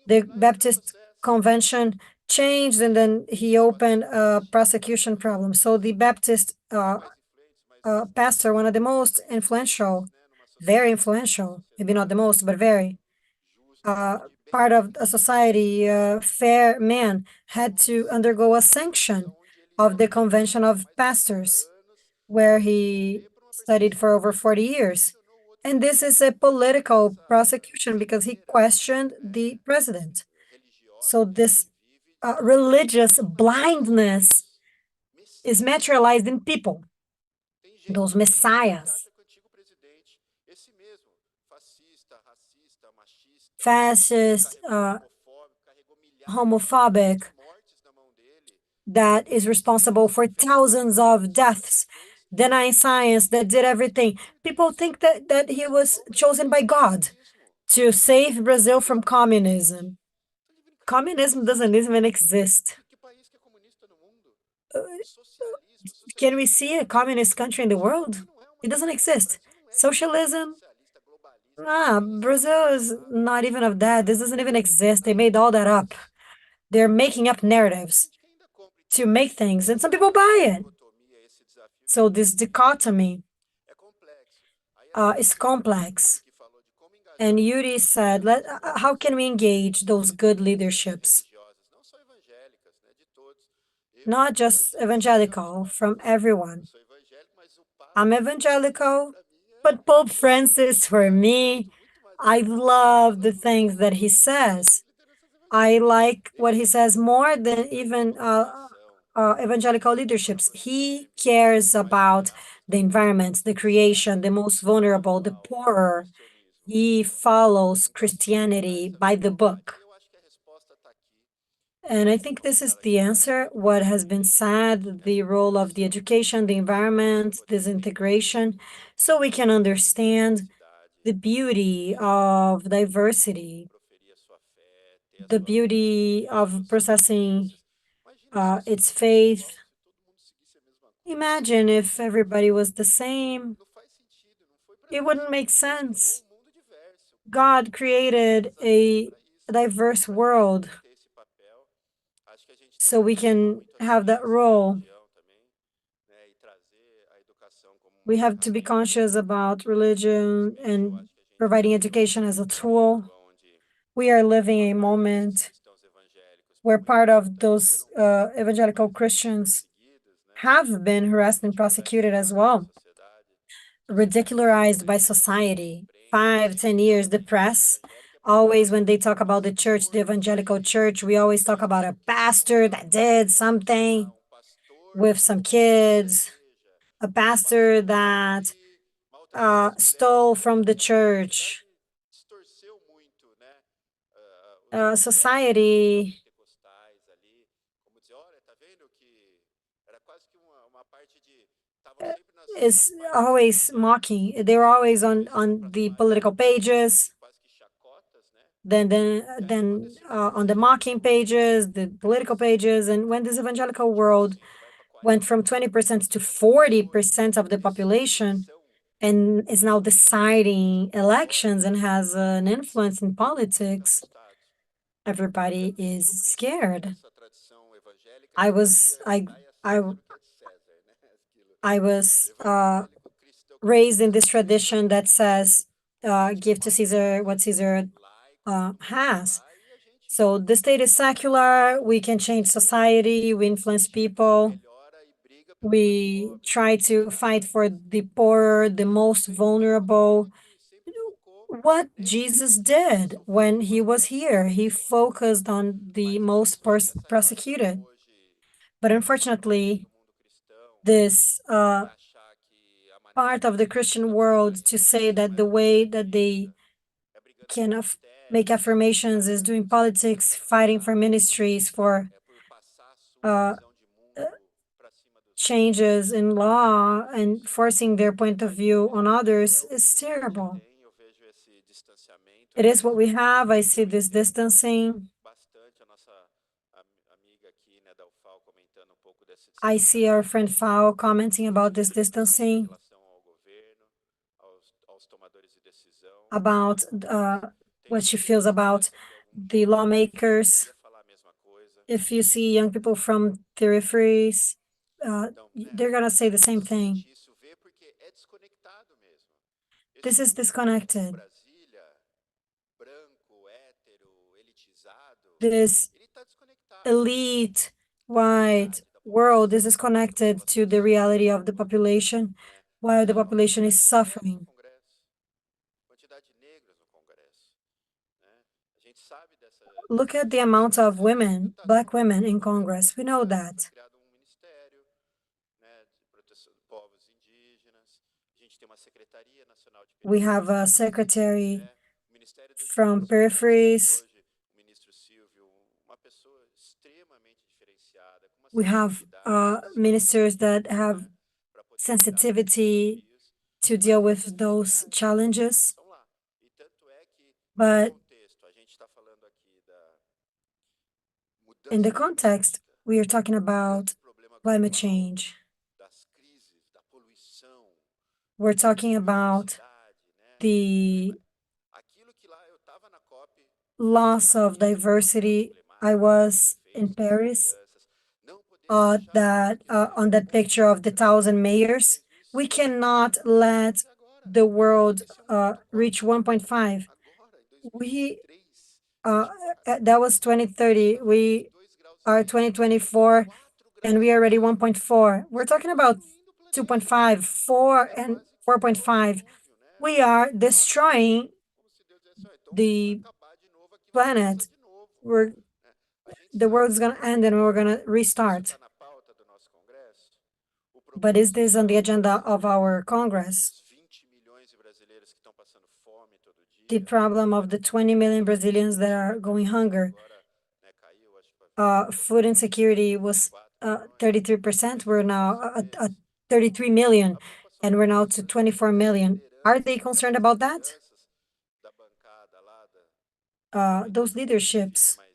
The Baptist Convention changed, and then he opened a prosecution problem. So the Baptist pastor, one of the most influential, very influential, maybe not the most, but very, part of a society, fair man, had to undergo a sanction of the Convention of Pastors, where he studied for over 40 years. And this is a political prosecution because he questioned the president. So this religious blindness is materialized in people, those messiahs, fascist, homophobic, that is responsible for thousands of deaths, denying science, that did everything. People think that he was chosen by God to save Brazil from communism. Communism doesn't even exist. Can we see a communist country in the world? It doesn't exist. Socialism? Brazil is not even of that. This doesn't even exist. They made all that up. They're making up narratives to make things, and some people buy it. So this dichotomy is complex. And Yuri said, how can we engage those good leaderships? Not just evangelical, from everyone. I'm evangelical, but Pope Francis, for me, I love the things that he says. I like what he says more than even evangelical leaderships. He cares about the environment, the creation, the most vulnerable, the poorer. He follows Christianity by the book. And I think this is the answer. What has been said, the role of the education, the environment, this integration, so we can understand the beauty of diversity, the beauty of processing its faith. Imagine if everybody was the same. It wouldn't make sense. God created a diverse world so we can have that role. We have to be conscious about religion and providing education as a tool. We are living a moment where part of those evangelical Christians have been harassed and prosecuted as well, ridicularized by society. 5, 10 years, the press Always when they talk about the church, the evangelical church, we always talk about a pastor that did something with some kids, a pastor that stole from the church. Distorceu muito, né? Society Pentecostais ali, como dizer, olha, tá vendo que era quase que uma parte de estavam sempre is always mocking. They're always on the political pages, quase que chacotas, né? then on the mocking pages, the political pages. And when this evangelical world went from 20% to 40% of the population and is now deciding elections and has an influence in politics, everybody is scared. Essa tradição evangélica I was I dai a I César o que é de César, né? Aquilo. I was Evangélico, cristão, raised in this tradition that says, give to Caesar what Caesar has. aí a gente So the state is secular, we can change society, we influence people, melhora e briga we try to fight for the poor, the most vulnerable. sempre focou What Jesus did when he was here, he focused on the most persecuted. hoje But unfortunately, do mundo cristão this achar que a maneira part of the Christian world to say that the way that they é brigando can ministérios, make affirmations is doing politics, fighting for ministries, for é por passar a sua uh, visão de mundo para cima dos changes in law and forcing their point of view on others is terrible. tem, eu vejo esse distanciamento It is what we have. I see this distancing. bastante a nossa amiga aqui, né, da UFAL comentando um pouco desse I see our friend Fao commenting about this em distancing, relação ao governo, aos tomadores de decisão. about what she feels about the lawmakers. Ia falar a mesma coisa. If you see young people from peripheries, Então, they're gonna say the same thing. sente isso, vê porque é desconectado mesmo. This is disconnected. Brasília, branco, hétero, elitizado, This ele está desconectado. elite, white world is disconnected to the reality of the population, while the population is suffering. Congresso, quantidade de negros no Congresso, né? A gente sabe dessa. Look at the amount of women, Black women in Congress. We know that. Criado ministério, né, de proteção de povos indígenas. A gente tem uma secretaria nacional de We have a secretary o Ministério do from peripheries. hoje, o ministro Silvio, uma pessoa extremamente diferenciada, com uma We have ministers that have sensitivity to deal with those challenges. Vamos lá. E tanto é que But contexto, a gente está falando aqui da mudança in the context, we are talking about problema climate change. das crises, da poluição, We're talking about cidade, né? the Aquilo que lá eu estava na COP, loss of diversity. I was in Paris não podemos that on that picture of the 1,000 mayors. We cannot let the world reach 1.5. agora em We 2023, that was 2030. We 2 graus are 2024, and we are already 1.4. We're talking about 2.5, 4, and 4.5. We are destroying como se Deus dissesse, ó, então the vai acabar de novo aqui, planet. de novo. We're A gente the world's gonna end and we're gonna restart. está na pauta do nosso congresso. O But is this on the agenda of our Congress? dos 20 milhões de brasileiros que estão passando fome todo The dia, problem of the 20 million Brazilians that are going hunger. agora, né, caiu, acho que para Food insecurity was 33%. We're now at 33 million, and we're now to 24 million. Are they concerned about that? da bancada lá, da, Those leaderships mas,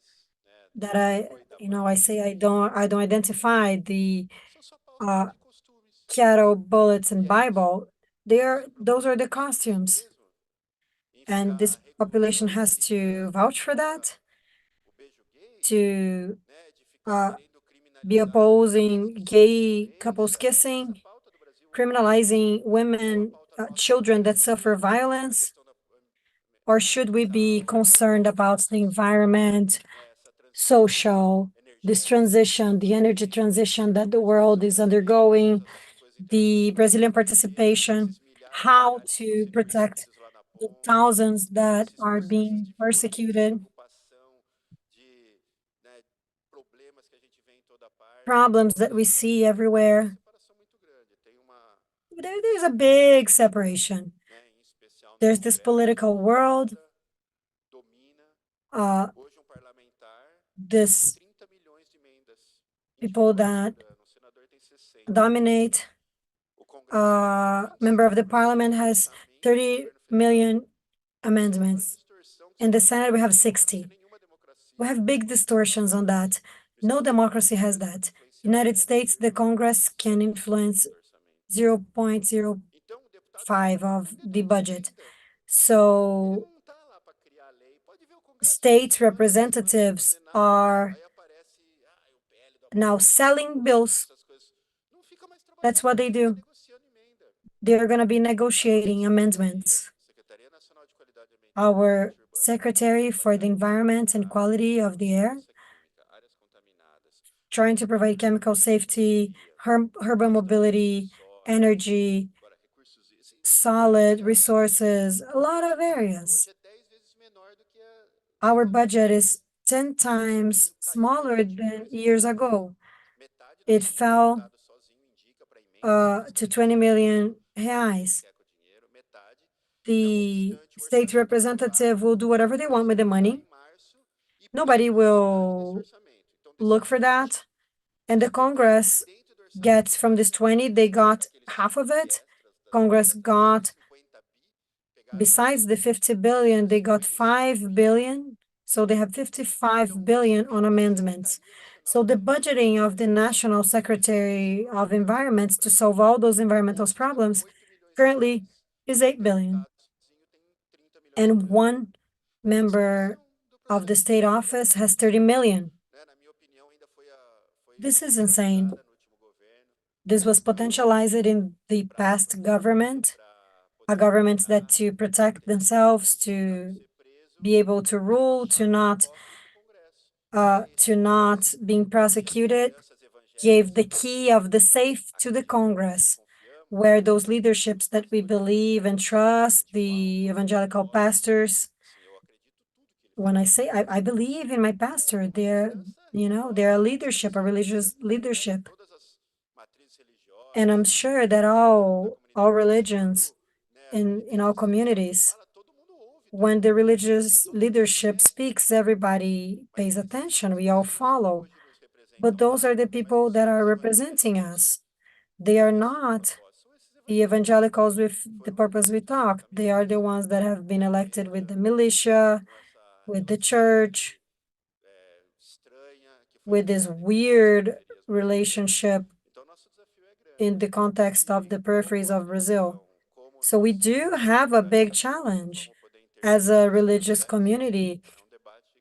né, that I say I don't identify the são só pautas de costumes. cattle, bullets, and Bible. Those are the costumes, Em and this ficar population has to vouch for that, o beijo gay, to né, de ficar querendo be criminalizar opposing gay couples essa kissing, pauta do Brasil, criminalizing women, children that suffer violence? questão da Or should we be concerned about the environment, essa social, this transition, the energy transition that the world is undergoing, the Brazilian participation, how to protect the com thousands that esses are processos being de violência, de persecuted, ocupação, de, né, problemas que a gente vê em toda parte, problems há that uma we see everywhere. separação muito grande. Tem uma, There's a big separation. né, em especial no There's this Congresso, political world, domina uh, hoje um parlamentar tem this 30 milhões de emendas people individuais that por ano, o senador tem 60. dominate. O Congresso tem Member of the 25 parliament has orçamento do 30 governo federal. million amendments. Distorção que In você the fala, Senate, we have não tem 60. nenhuma democracia. We have big distortions on that. No democracy has that. United States, the Congress can influence 0.05 of the budget. So state representatives are now selling bills. That's what they do. They're going to be negotiating amendments. Our Secretary for the Environment and Quality of the Air, trying to provide chemical safety, urban mobility, energy, solid resources, a lot of areas. Our budget is 10 times smaller than years ago. It fell to 20 million reais. The state representative will do whatever they want with the money. Nobody will look for that. And the Congress gets from this 20, they got half of it. Congress got, besides the 50 billion, they got 5 billion. So they have 55 billion on amendments. So the budgeting of the National Secretary of Environment to solve all those environmental problems currently is 8 billion. And one member of the state office has 30 million. This is insane. This was potentialized in the past government, a government that to protect themselves, to be able to rule, to not being prosecuted, gave the key of the safe to the Congress, where those leaderships that we believe and trust, the evangelical pastors, when I say I believe in my pastor, they're a leadership, a religious leadership. And I'm sure that all religions in all communities, when the religious leadership speaks, everybody pays attention, we all follow. But those are the people that are representing us. They are not the evangelicals with the purpose we talk. They are the ones that have been elected with the militia, with the church, with this weird relationship in the context of the peripheries of Brazil. So we do have a big challenge as a religious community.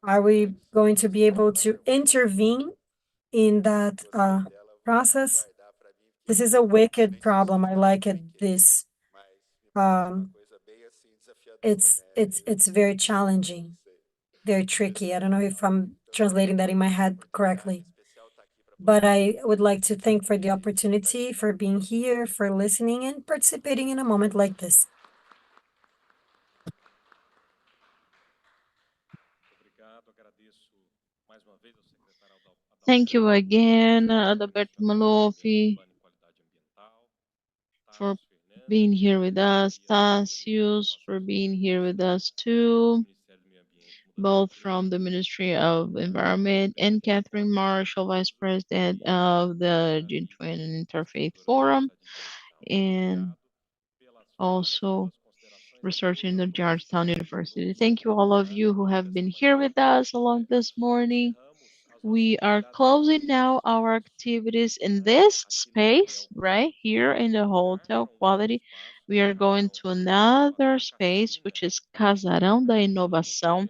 Are we going to be able to intervene in that process? This is a wicked problem. I like it. Um, it's very challenging, very tricky. I don't know if I'm translating that in my head correctly. But I would like to thank for the opportunity, for being here, for listening and participating in a moment like this. Thank you again, Adalberto Maloffi, for being here with us, Tassius, for being here with us too, both from the Ministry of Environment, and Catherine Marshall, Vice President of the G20 Interfaith Forum, and also researching the Georgetown University. Thank you all of you who have been here with us along this morning. We are closing now our activities in this space right here in the Hotel Quality. We are going to another space, which is Casarão da Inovação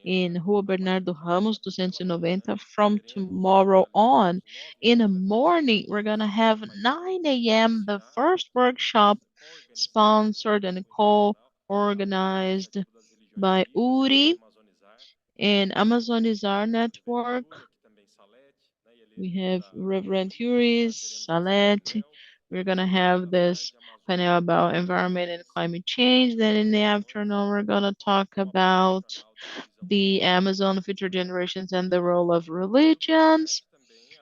in Rua Bernardo Ramos, 290, from tomorrow on. In the morning, we're going to have 9 a.m. the first workshop sponsored and co-organized by Uri and Amazonizar Network. We have Reverend Uri, Salete, We're going to have this panel about environment and climate change. Then in the afternoon, we're going to talk about the Amazon, future generations, and the role of religions.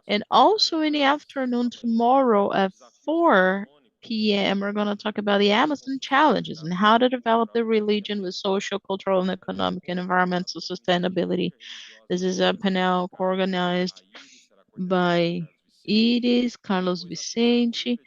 And also in the afternoon tomorrow at 4 p.m., we're going to talk about the Amazon challenges and how to develop the religion with social, cultural, and economic and environmental sustainability. This is a panel co-organized by Iris, Carlos Vicente,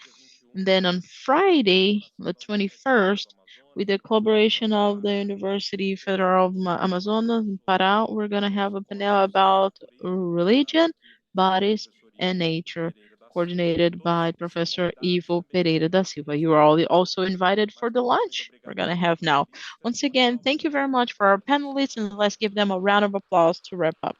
and then on Friday, the 21st, with the collaboration of the University Federal of Amazonas in Pará, we're going to have a panel about religion, bodies, and nature, coordinated by Professor Ivo Pereira da Silva. You are all also invited for the lunch we're going to have now. Once again, thank you very much for our panelists, and let's give them a round of applause to wrap up.